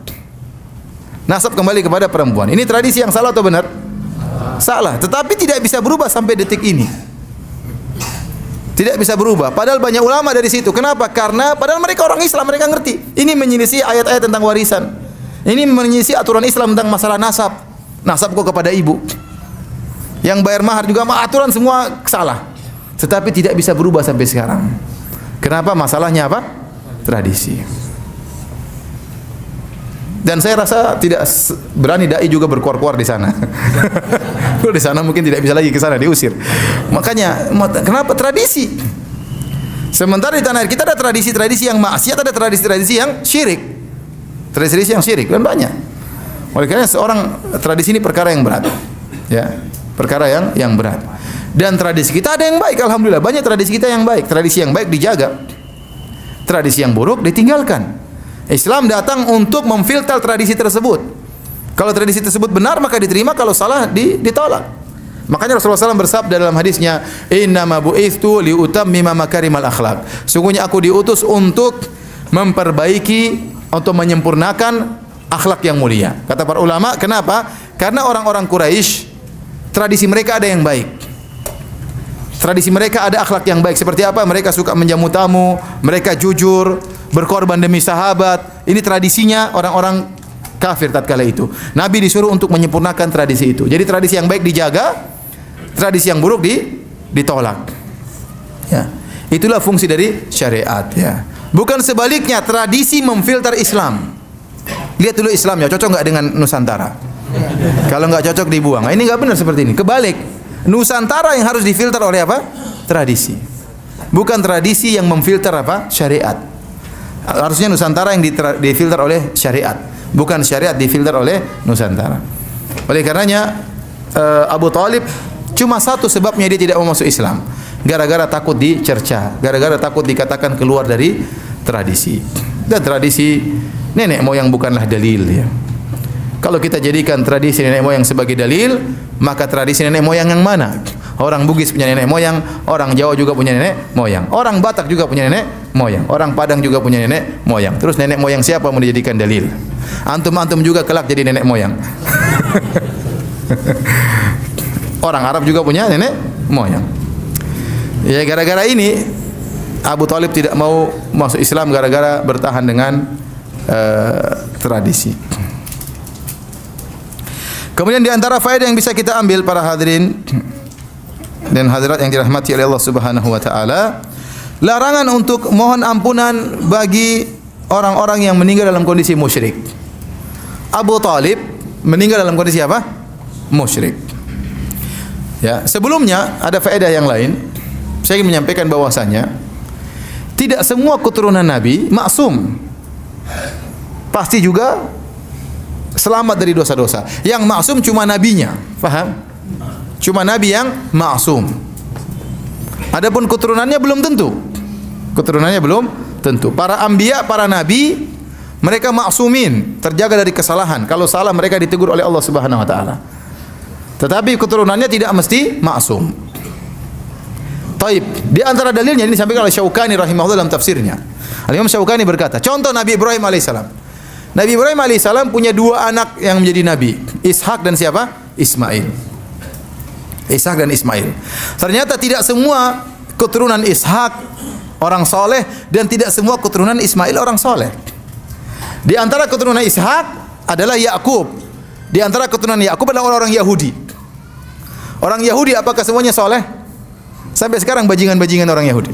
Nasab kembali kepada perempuan. Ini tradisi yang salah atau benar? Salah. Tetapi tidak bisa berubah sampai detik ini. Tidak bisa berubah. Padahal banyak ulama dari situ. Kenapa? Karena padahal mereka orang Islam, mereka ngerti. Ini menyelisih ayat-ayat tentang warisan. Ini menyelisih aturan Islam tentang masalah nasab. Nasab kok kepada ibu. Yang bayar mahar juga aturan semua salah. Tetapi tidak bisa berubah sampai sekarang. Kenapa? Masalahnya apa? Tradisi. Dan saya rasa tidak berani dai juga berkuar-kuar di sana. Di sana mungkin tidak bisa lagi ke sana, diusir. Makanya kenapa tradisi? Sementara di tanah air kita ada tradisi-tradisi yang maksiat, ada tradisi-tradisi yang syirik. Tradisi yang syirik dan banyak. Oleh karena seorang tradisi ini perkara yang berat. Ya, perkara yang berat. Dan tradisi kita ada yang baik, alhamdulillah. Banyak tradisi kita yang baik. Tradisi yang baik dijaga. Tradisi yang buruk ditinggalkan. Islam datang untuk memfilter tradisi tersebut. Kalau tradisi tersebut benar maka diterima, kalau salah ditolak. Makanya Rasulullah SAW bersabda dalam hadisnya, "Innama bu'itsu liutammima makarimal akhlak." Sungguhnya aku diutus untuk memperbaiki, untuk menyempurnakan akhlak yang mulia. Kata para ulama, kenapa? Karena orang-orang Quraisy tradisi mereka ada yang baik. Tradisi mereka ada akhlak yang baik. Seperti apa? Mereka suka menjamu tamu, mereka jujur, berkorban demi sahabat. Ini tradisinya orang-orang kafir tatkala itu. Nabi disuruh untuk menyempurnakan tradisi itu. Jadi tradisi yang baik dijaga, tradisi yang buruk ditolak. Ya. Itulah fungsi dari syariat, ya. Bukan sebaliknya, tradisi memfilter Islam. Lihat dulu Islamnya cocok enggak dengan Nusantara. Kalau enggak cocok dibuang. Nah, ini enggak benar seperti ini. Kebalik. Nusantara yang harus difilter oleh apa? Tradisi. Bukan tradisi yang memfilter apa? Syariat. Harusnya Nusantara yang difilter oleh syariat, bukan syariat difilter oleh Nusantara. Oleh karenanya Abu Thalib cuma satu sebabnya dia tidak mau masuk Islam, gara-gara takut dicerca, gara-gara takut dikatakan keluar dari tradisi. Dan tradisi nenek moyang bukanlah dalil, ya. Kalau kita jadikan tradisi nenek moyang sebagai dalil, maka tradisi nenek moyang yang mana? Orang Bugis punya nenek moyang, orang Jawa juga punya nenek moyang, orang Batak juga punya nenek moyang, orang Padang juga punya nenek moyang. Terus nenek moyang siapa mau dijadikan dalil? Antum-antum juga kelak jadi nenek moyang. Orang Arab juga punya nenek moyang. Ya, gara-gara ini Abu Thalib tidak mau masuk Islam gara-gara bertahan dengan tradisi. Kemudian di antara faedah yang bisa kita ambil para hadirin dan hadirat yang dirahmati oleh Allah Subhanahu wa taala, larangan untuk mohon ampunan bagi orang-orang yang meninggal dalam kondisi musyrik. Abu Thalib meninggal dalam kondisi apa? Musyrik. Ya, sebelumnya ada faedah yang lain. Saya ingin menyampaikan bahwasanya tidak semua keturunan Nabi maksum. Pasti juga selamat dari dosa-dosa. Yang maksum cuma nabinya, paham? Cuma nabi yang maksum. Adapun keturunannya belum tentu. Keturunannya belum tentu. Para anbiya, para nabi, mereka maksumin, terjaga dari kesalahan. Kalau salah mereka ditegur oleh Allah Subhanahu wa taala. Tetapi keturunannya tidak mesti maksum. Taib. Di antara dalilnya ini disampaikan oleh Syaukani rahimahullah dalam tafsirnya. Al-Imam Syaukani berkata, contoh Nabi Ibrahim alaihissalam. Nabi Ibrahim alaihissalam punya dua anak yang menjadi nabi, Ishak dan siapa? Ismail. Ishak dan Ismail. Ternyata tidak semua keturunan Ishak orang soleh dan tidak semua keturunan Ismail orang soleh. Di antara keturunan Ishak adalah Yakub. Di antara keturunan Yakub adalah orang-orang Yahudi. Orang Yahudi apakah semuanya soleh? Sampai sekarang bajingan-bajingan orang Yahudi.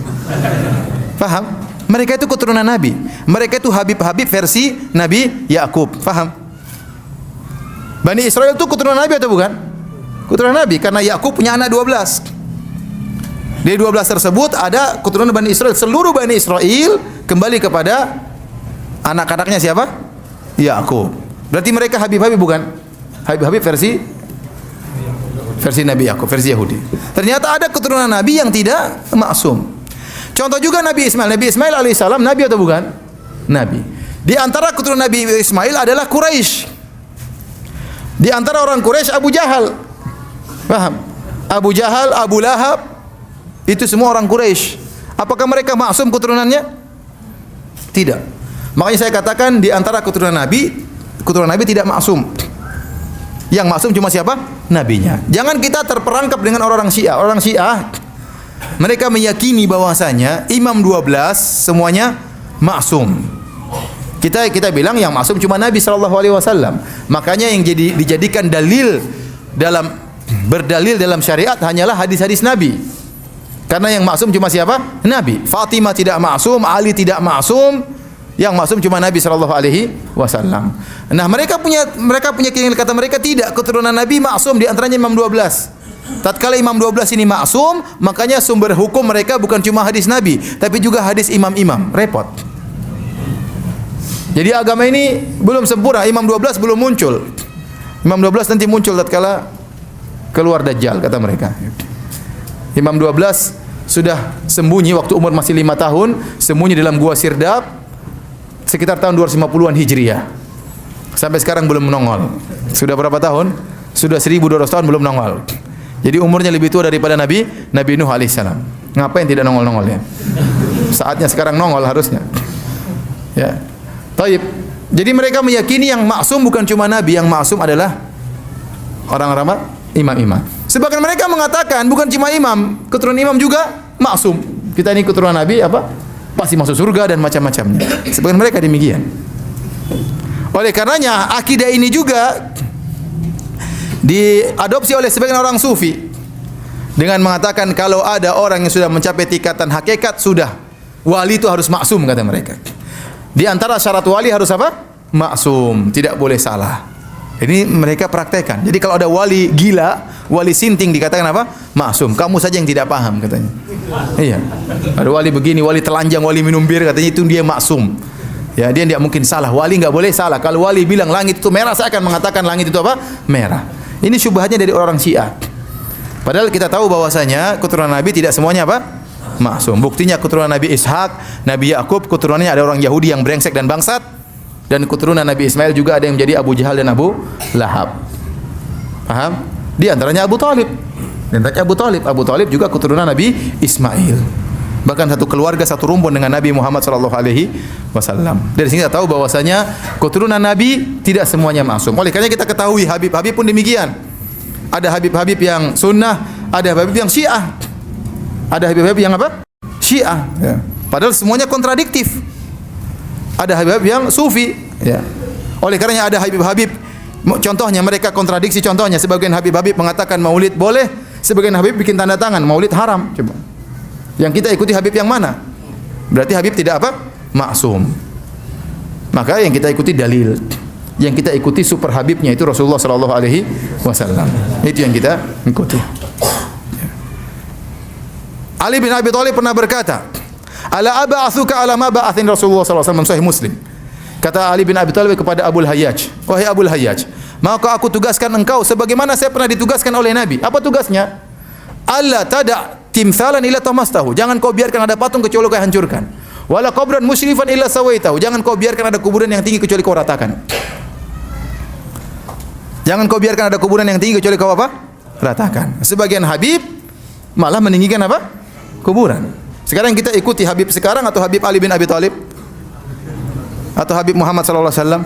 Faham? Mereka itu keturunan Nabi. Mereka itu Habib-Habib versi Nabi Yakub. Faham? Bani Israel itu keturunan Nabi atau bukan? Keturunan Nabi, karena Yakub punya anak 12. Dari 12 tersebut ada keturunan Bani Israel. Seluruh Bani Israel kembali kepada anak-anaknya siapa? Yakub. Berarti mereka Habib-Habib bukan? Habib-Habib versi Nabi Yakub, versi Yahudi. Ternyata ada keturunan Nabi yang tidak maksum. Contoh juga Nabi Ismail. Nabi Ismail alaihissalam Nabi atau bukan? Nabi. Di antara keturunan Nabi Ismail adalah Quraisy. Di antara orang Quraisy Abu Jahal. Paham? Abu Jahal, Abu Lahab, itu semua orang Quraisy. Apakah mereka maksum keturunannya? Tidak. Makanya saya katakan di antara keturunan Nabi tidak maksum. Yang maksum cuma siapa? Nabinya. Jangan kita terperangkap dengan orang-orang Syiah. Orang Syiah mereka meyakini bahwasanya imam 12 semuanya maksum. Kita bilang yang maksum cuma Nabi sallallahu alaihi wasallam. Makanya yang dijadikan berdalil dalam syariat hanyalah hadis-hadis Nabi. Karena yang maksum cuma siapa? Nabi. Fatimah tidak maksum, Ali tidak maksum. Yang maksum cuma Nabi sallallahu alaihi wasallam. Nah, mereka punya keyakinan, kata mereka tidak, keturunan Nabi maksum, di antaranya imam 12. Tatkala imam 12 ini maksum, makanya sumber hukum mereka bukan cuma hadis Nabi, tapi juga hadis imam-imam. Repot. Jadi agama ini belum sempurna, imam 12 belum muncul. Imam 12 nanti muncul tatkala keluar Dajjal, kata mereka. Imam 12 sudah sembunyi waktu umur masih 5 tahun, sembunyi dalam gua Sirdap sekitar tahun 250-an Hijriah. Sampai sekarang belum menongol. Sudah berapa tahun? Sudah 1200 tahun belum nongol. Jadi umurnya lebih tua daripada Nabi Nuh alaihissalam. Ngapain tidak nongol-nongol ya? Saatnya sekarang nongol harusnya. Ya. Taib. Jadi mereka meyakini yang maksum bukan cuma Nabi, yang maksum adalah orang-orang imam-imam. Sebagian mereka mengatakan bukan cuma imam, keturunan imam juga maksum. Kita ini keturunan Nabi apa? Pasti masuk surga dan macam-macamnya. Sebagian mereka demikian. Oleh karenanya akidah ini juga diadopsi oleh sebagian orang sufi dengan mengatakan kalau ada orang yang sudah mencapai tingkatan hakikat, sudah wali itu harus maksum, kata mereka. Di antara syarat wali harus apa? Maksum, tidak boleh salah. Ini mereka praktekkan. Jadi kalau ada wali gila, wali sinting, dikatakan apa? Maksum. Kamu saja yang tidak paham, katanya. Iya. Ada wali begini, wali telanjang, wali minum bir, katanya itu dia maksum. Ya, dia tidak mungkin salah. Wali enggak boleh salah. Kalau wali bilang langit itu merah, saya akan mengatakan langit itu apa? Merah. Ini syubhatnya dari orang Syiah. Padahal kita tahu bahwasanya keturunan Nabi tidak semuanya apa? Maksum. Buktinya keturunan Nabi Ishak, Nabi Yakub, keturunannya ada orang Yahudi yang brengsek dan bangsat, dan keturunan Nabi Ismail juga ada yang menjadi Abu Jahal dan Abu Lahab. Paham? Di antaranya Abu Talib. Abu Talib juga keturunan Nabi Ismail. Bahkan satu keluarga, satu rumpun dengan Nabi Muhammad sallallahu alaihi wasallam. Dari sini kita tahu bahwasanya keturunan Nabi tidak semuanya maksum. Oleh karena kita ketahui Habib-Habib pun demikian. Ada Habib-Habib yang sunnah, ada Habib yang Syiah. Ada Habib-Habib yang apa? Syiah. Ya. Padahal semuanya kontradiktif. Ada Habib yang sufi. Ya. Oleh karenanya ada Habib-Habib. Contohnya mereka kontradiksi. Contohnya sebagian Habib-Habib mengatakan maulid boleh, sebagian Habib bikin tanda tangan maulid haram. Coba. Yang kita ikuti Habib yang mana? Berarti Habib tidak apa? Maksum. Maka yang kita ikuti dalil. Yang kita ikuti super Habibnya itu Rasulullah sallallahu alaihi wasallam. Itu yang kita ikuti. Ali bin Abi Thalib pernah berkata, "Ala ab'atsuka ala ma ba'athin Rasulullah sallallahu alaihi wasallam?" Sahih Muslim. Kata Ali bin Abi Thalib kepada Abul Hayyaj, "Wahai Abul Hayyaj, maka aku tugaskan engkau sebagaimana saya pernah ditugaskan oleh Nabi." Apa tugasnya? "Alla tada' timsalan illa tamastahu." Jangan kau biarkan ada patung kecuali kau hancurkan. "Wala qabran musyrifan illa sawaitahu." Jangan kau biarkan ada kuburan yang tinggi kecuali kau ratakan. Jangan kau biarkan ada kuburan yang tinggi kecuali kau apa? Ratakan. Sebagian Habib malah meninggikan apa? kuburan. Sekarang kita ikuti Habib sekarang atau Habib Ali bin Abi Thalib? Atau Habib Muhammad sallallahu alaihi wasallam?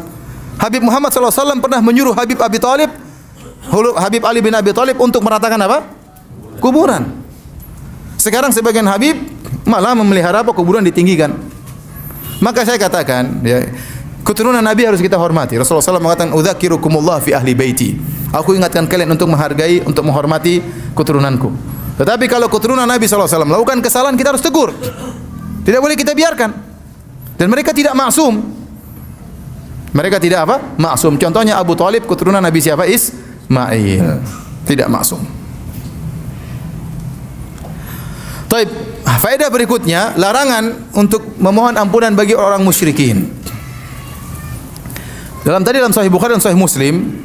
Habib Muhammad sallallahu alaihi wasallam pernah menyuruh Habib Abi Thalib, Habib Ali bin Abi Thalib untuk meratakan apa? Kuburan. Sekarang sebagian Habib malah memelihara apa? Kuburan ditinggikan. Maka saya katakan, ya, keturunan Nabi harus kita hormati. Rasulullah SAW mengatakan, "Udzakirukumullah fi ahli baiti." Aku ingatkan kalian untuk menghargai, untuk menghormati keturunanku. Tetapi kalau keturunan Nabi SAW melakukan kesalahan, kita harus tegur. Tidak boleh kita biarkan. Dan mereka tidak maksum. Mereka tidak apa? Maksum. Contohnya Abu Thalib, keturunan Nabi siapa? Ismail. Tidak maksum. Taib. Faedah berikutnya, larangan untuk memohon ampunan bagi orang musyrikin. Dalam Sahih Bukhari dan Sahih Muslim,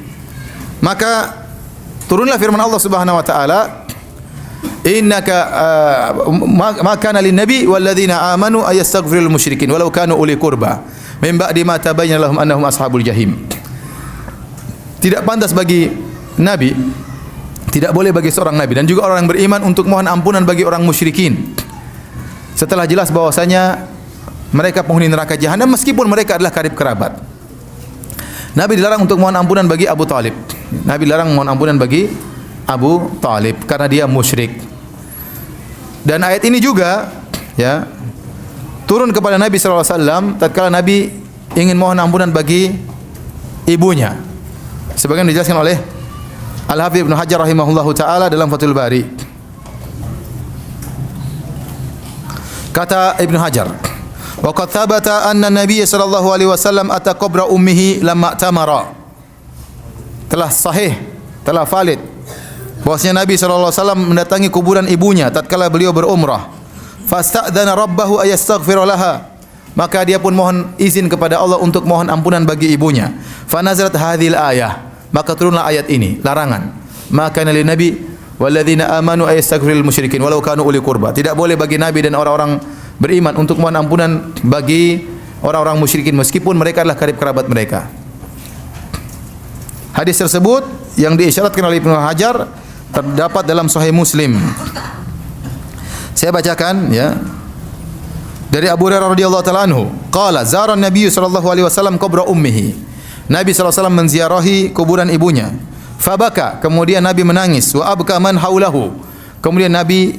maka turunlah firman Allah Subhanahu wa taala, innaka ma kana lin nabi wal ladzina amanu ayastaghfirul musyrikin walau kanu uli qurba min ba'di ma tabayyana lahum annahum ashabul jahim. Tidak pantas bagi nabi, tidak boleh bagi seorang nabi dan juga orang yang beriman untuk mohon ampunan bagi orang musyrikin setelah jelas bahwasanya mereka penghuni neraka jahanam meskipun mereka adalah karib kerabat. Nabi dilarang untuk mohon ampunan bagi Abu Thalib. Nabi dilarang mohon ampunan bagi Abu Thalib karena dia musyrik. Dan ayat ini juga, ya, turun kepada Nabi sallallahu alaihi wasallam tatkala Nabi ingin mohon ampunan bagi ibunya. Sebagian dijelaskan oleh Al-Hafidz Ibnu Hajar rahimahullahu taala dalam Fathul Bari. Kata Ibnu Hajar, wa qad thabata anna Nabiy sallallahu alaihi wasallam ata qabra ummihi lamma tamara. Telah sahih, telah valid bahwasanya Nabi sallallahu alaihi wasallam mendatangi kuburan ibunya tatkala beliau berumrah. Fasta'dzana rabbahu ayastaghfira laha. Maka dia pun mohon izin kepada Allah untuk mohon ampunan bagi ibunya. Fa nazalat hadhil ayah. Maka turunlah ayat ini, larangan. Maka lin nabi walladzina amanu ayastaghfirul musyrikin walau kanu uli qurba. Tidak boleh bagi nabi dan orang-orang beriman untuk mohon ampunan bagi orang-orang musyrikin meskipun mereka adalah karib kerabat mereka. Hadis tersebut yang diisyaratkan oleh Ibnu Hajar terdapat dalam Sahih Muslim. Saya bacakan, ya. Dari Abu Hurairah radhiyallahu taala anhu, qala zara an-nabiy sallallahu alaihi wasallam qabra ummihi. Nabi sallallahu alaihi wasallam menziarahi kuburan ibunya. Fabaka, kemudian Nabi menangis, wa abka man haulahu. Kemudian Nabi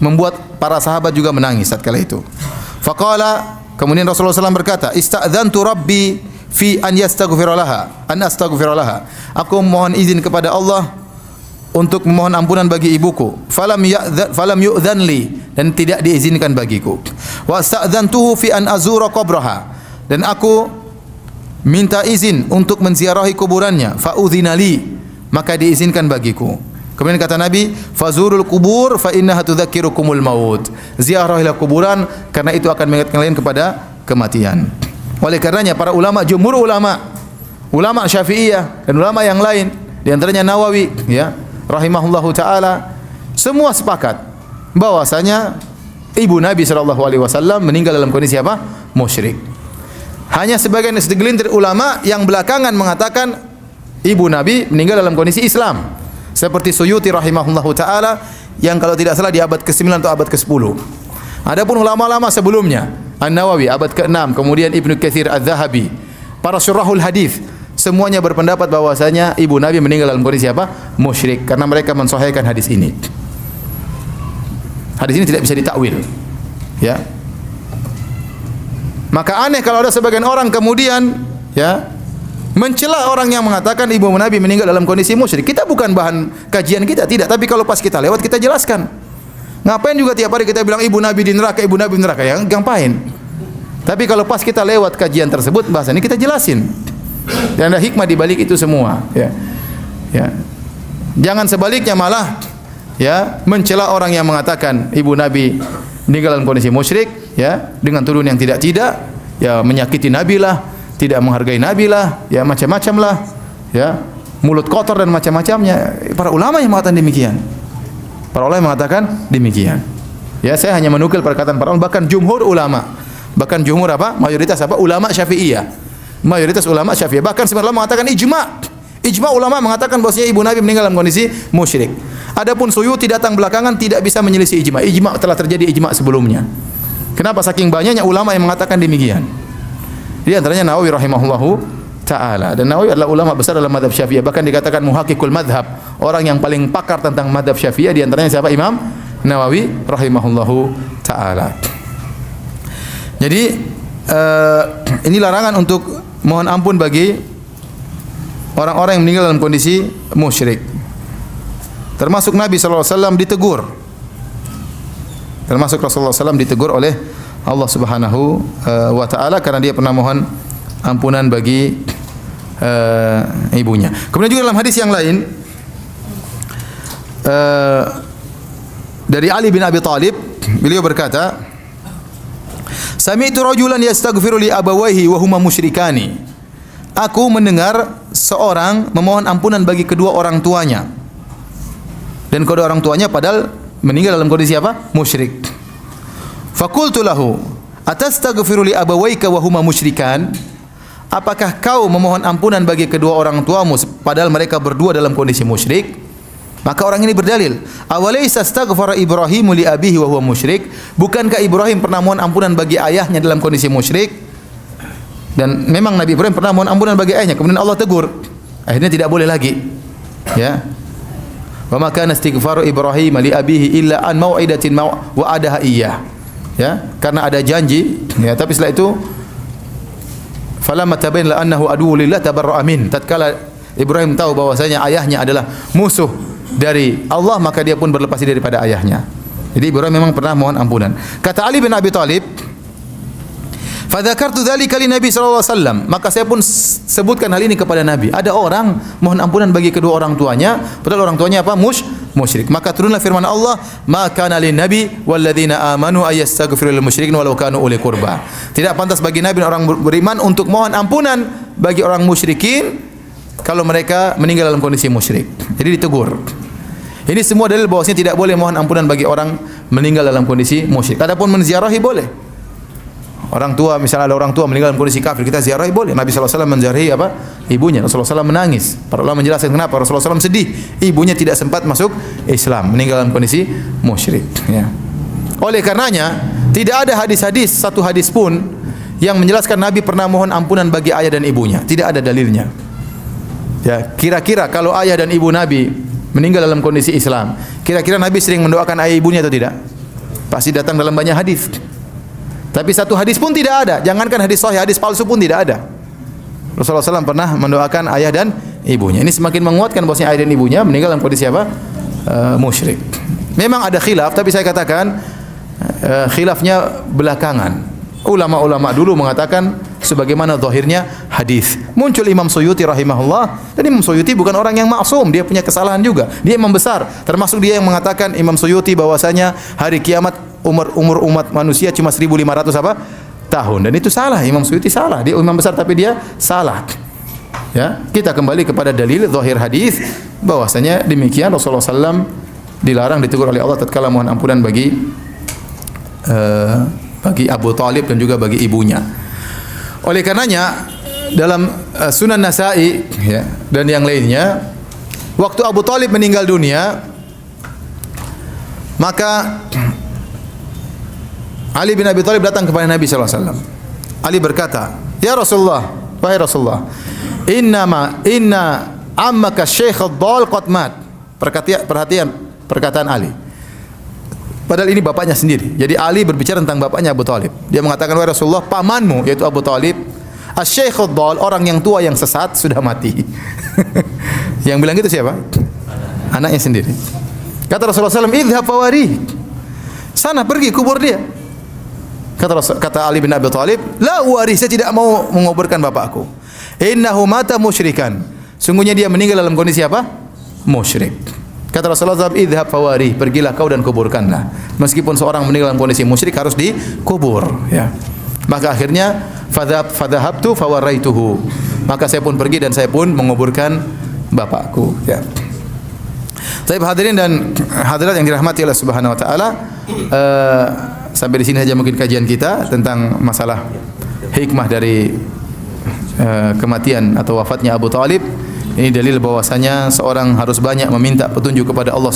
membuat para sahabat juga menangis tatkala itu. Faqala, kemudian Rasulullah SAW berkata, ista'dzantu rabbi fi an yastaghfira laha, an astaghfira laha. Aku mohon izin kepada Allah untuk memohon ampunan bagi ibuku. Falam yu'dzan li, dan tidak diizinkan bagiku. Wa sta'dzantuhu fi an azura qabraha, dan aku minta izin untuk menziarahi kuburannya. Fa udzina li, maka diizinkan bagiku. Kemudian kata Nabi, fazurul kubur fa innaha tudzakirukumul maut. Ziarahilah kuburan karena itu akan mengingatkan kalian kepada kematian. Oleh karenanya para ulama, jumhur ulama Syafi'iyah dan ulama yang lain, di antaranya Nawawi, ya, rahimahullahu taala, semua sepakat bahwasanya ibu Nabi sallallahu alaihi wasallam meninggal dalam kondisi apa? Musyrik. Hanya sebagian segelintir ulama yang belakangan mengatakan ibu Nabi meninggal dalam kondisi Islam. Seperti Suyuti rahimahullahu taala yang kalau tidak salah di abad ke-9 atau abad ke-10. Adapun ulama-ulama sebelumnya, An-Nawawi abad ke-6, kemudian Ibnu Katsir Az-Zahabi, para syurahul hadis, semuanya berpendapat bahwasanya ibu Nabi meninggal dalam kondisi apa? Musyrik, karena mereka mensahihkan hadis ini. Hadis ini tidak bisa ditakwil. Ya. Maka aneh kalau ada sebagian orang kemudian, ya, mencela orang yang mengatakan ibu Nabi meninggal dalam kondisi musyrik. Kita bukan bahan kajian kita, tidak. Tapi kalau pas kita lewat kita jelaskan. Ngapain juga tiap hari kita bilang ibu Nabi di neraka, ibu Nabi di neraka, ya ngapain? Tapi kalau pas kita lewat kajian tersebut, bahasa ini kita jelasin. Dan ada hikmah di balik itu semua, ya. Ya. Jangan sebaliknya malah, ya, mencela orang yang mengatakan ibu Nabi meninggal dalam kondisi musyrik, ya, dengan tuduhan yang tidak, ya, menyakiti Nabi lah, tidak menghargai Nabi lah, ya, macam-macam lah, ya, mulut kotor dan macam-macamnya. Para ulama yang mengatakan demikian. Para ulama yang mengatakan demikian. Ya, saya hanya menukil perkataan para ulama, bahkan jumhur ulama. Bahkan jumhur apa? Mayoritas apa? Ulama Syafi'iyah. Mayoritas ulama Syafi'iyah. Bahkan sebenarnya mengatakan ijma'. Ijma ulama mengatakan bahwasanya ibu Nabi meninggal dalam kondisi musyrik. Adapun Suyuti datang belakangan tidak bisa menyelisih ijma. Ijma telah terjadi ijma sebelumnya. Kenapa saking banyaknya ulama yang mengatakan demikian? Di antaranya Nawawi rahimahullahu taala. Dan Nawawi adalah ulama besar dalam mazhab Syafi'iyah, bahkan dikatakan muhaqqiqul madhab, orang yang paling pakar tentang mazhab Syafi'iyah. Di antaranya siapa? Imam Nawawi rahimahullahu taala. Jadi ini larangan untuk mohon ampun bagi orang-orang yang meninggal dalam kondisi musyrik. Termasuk Nabi sallallahu alaihi wasallam ditegur. Termasuk Rasulullah SAW ditegur oleh Allah Subhanahu wa taala karena dia pernah mohon ampunan bagi ibunya. Kemudian juga dalam hadis yang lain dari Ali bin Abi Thalib, beliau berkata, "Sami'tu rajulan yastaghfiru li abawayhi wa huma musyrikani." Aku mendengar seorang memohon ampunan bagi kedua orang tuanya. Dan kedua orang tuanya padahal meninggal dalam kondisi apa? Musyrik. Faqultu lahu, "Atastaghfiru li abawayka wa huma musyrikan?" Apakah kau memohon ampunan bagi kedua orang tuamu padahal mereka berdua dalam kondisi musyrik? Maka orang ini berdalil, "Awalaysa astaghfara Ibrahimu li abihi wa huwa musyrik?" Bukankah Ibrahim pernah mohon ampunan bagi ayahnya dalam kondisi musyrik? Dan memang Nabi Ibrahim pernah mohon ampunan bagi ayahnya, kemudian Allah tegur. Akhirnya tidak boleh lagi. Ya. Wa ma kana istighfaru Ibrahim li abihi illa an mau'idatin wa'adaha iyyah. Ya, karena ada janji, ya, tapi setelah itu falamma tabayyana annahu aduwwu lillah tabarra'a min. Tatkala Ibrahim tahu bahwasanya ayahnya adalah musuh dari Allah, maka dia pun berlepas diri daripada ayahnya. Jadi Ibrahim memang pernah mohon ampunan. Kata Ali bin Abi Thalib, "Fadzakartu dzalika li Nabi sallallahu alaihi wasallam." Maka saya pun sebutkan hal ini kepada Nabi. Ada orang mohon ampunan bagi kedua orang tuanya, padahal orang tuanya apa? Musyrik. Maka turunlah firman Allah, "Ma kana lin nabi wal ladzina amanu ayastaghfiru lil musyrikin walau kanu uli qurba." Tidak pantas bagi nabi dan orang beriman untuk mohon ampunan bagi orang musyrikin kalau mereka meninggal dalam kondisi musyrik. Jadi ditegur. Ini semua dalil bahwasanya tidak boleh mohon ampunan bagi orang meninggal dalam kondisi musyrik. Adapun menziarahi boleh. Orang tua, misalnya ada orang tua meninggal dalam kondisi kafir, kita ziarahi boleh. Nabi sallallahu alaihi wasallam menziarahi apa? Ibunya. Rasulullah SAW menangis. Para ulama menjelaskan kenapa Rasulullah SAW sedih. Ibunya tidak sempat masuk Islam, meninggal dalam kondisi musyrik. Ya. Oleh karenanya, tidak ada hadis-hadis, satu hadis pun yang menjelaskan Nabi pernah mohon ampunan bagi ayah dan ibunya. Tidak ada dalilnya. Ya, kira-kira kalau ayah dan ibu Nabi meninggal dalam kondisi Islam, kira-kira Nabi sering mendoakan ayah ibunya atau tidak? Pasti datang dalam banyak hadis. Tapi satu hadis pun tidak ada. Jangankan hadis sahih, hadis palsu pun tidak ada. Rasulullah SAW pernah mendoakan ayah dan ibunya. Ini semakin menguatkan bahwasanya ayah dan ibunya meninggal dalam kondisi apa? Musyrik. Memang ada khilaf, tapi saya katakan khilafnya belakangan. Ulama-ulama dulu mengatakan sebagaimana zahirnya hadis. Muncul Imam Suyuti rahimahullah, dan Imam Suyuti bukan orang yang maksum, dia punya kesalahan juga. Dia imam besar, termasuk dia yang mengatakan Imam Suyuti bahwasanya hari kiamat umur umat manusia cuma 1.500 apa? Tahun. Dan itu salah, Imam Suyuti salah. Dia imam besar tapi dia salah. Ya, kita kembali kepada dalil zahir hadis bahwasanya demikian. Rasulullah SAW dilarang, ditegur oleh Allah tatkala mohon ampunan bagi Abu Thalib dan juga bagi ibunya. Oleh karenanya dalam Sunan Nasa'i, ya, dan yang lainnya, waktu Abu Thalib meninggal dunia, maka Ali bin Abi Thalib datang kepada Nabi sallallahu alaihi wasallam. Ali berkata, "Ya Rasulullah, wahai Rasulullah, inna ammaka Syekh ad-Dhal qad mat." Perhatian perkataan Ali. Padahal ini bapaknya sendiri. Jadi Ali berbicara tentang bapaknya Abu Thalib. Dia mengatakan, "Wahai Rasulullah, pamanmu yaitu Abu Thalib, Asy-Syekh ad-Dhal, orang yang tua yang sesat sudah mati." Yang bilang gitu siapa? Anaknya sendiri. Kata Rasulullah SAW, "Idhhab fawari." Sana pergi kubur dia. Kata Ali bin Abi Thalib, "La uwari, saya tidak mau menguburkan bapakku. Innahu mata musyrikan." Sungguhnya dia meninggal dalam kondisi apa? Musyrik. Kata Rasulullah SAW, "Idhhab fawari, pergilah kau dan kuburkanlah." Meskipun seorang meninggal dalam kondisi musyrik harus dikubur, ya. Maka akhirnya fadhahabtu fawaraituhu. Maka saya pun pergi dan saya pun menguburkan bapakku, ya. Tapi hadirin dan hadirat yang dirahmati Allah Subhanahu wa taala, sampai di sini saja mungkin kajian kita tentang masalah hikmah dari kematian atau wafatnya Abu Thalib. Ini dalil bahwasanya seorang harus banyak meminta petunjuk kepada Allah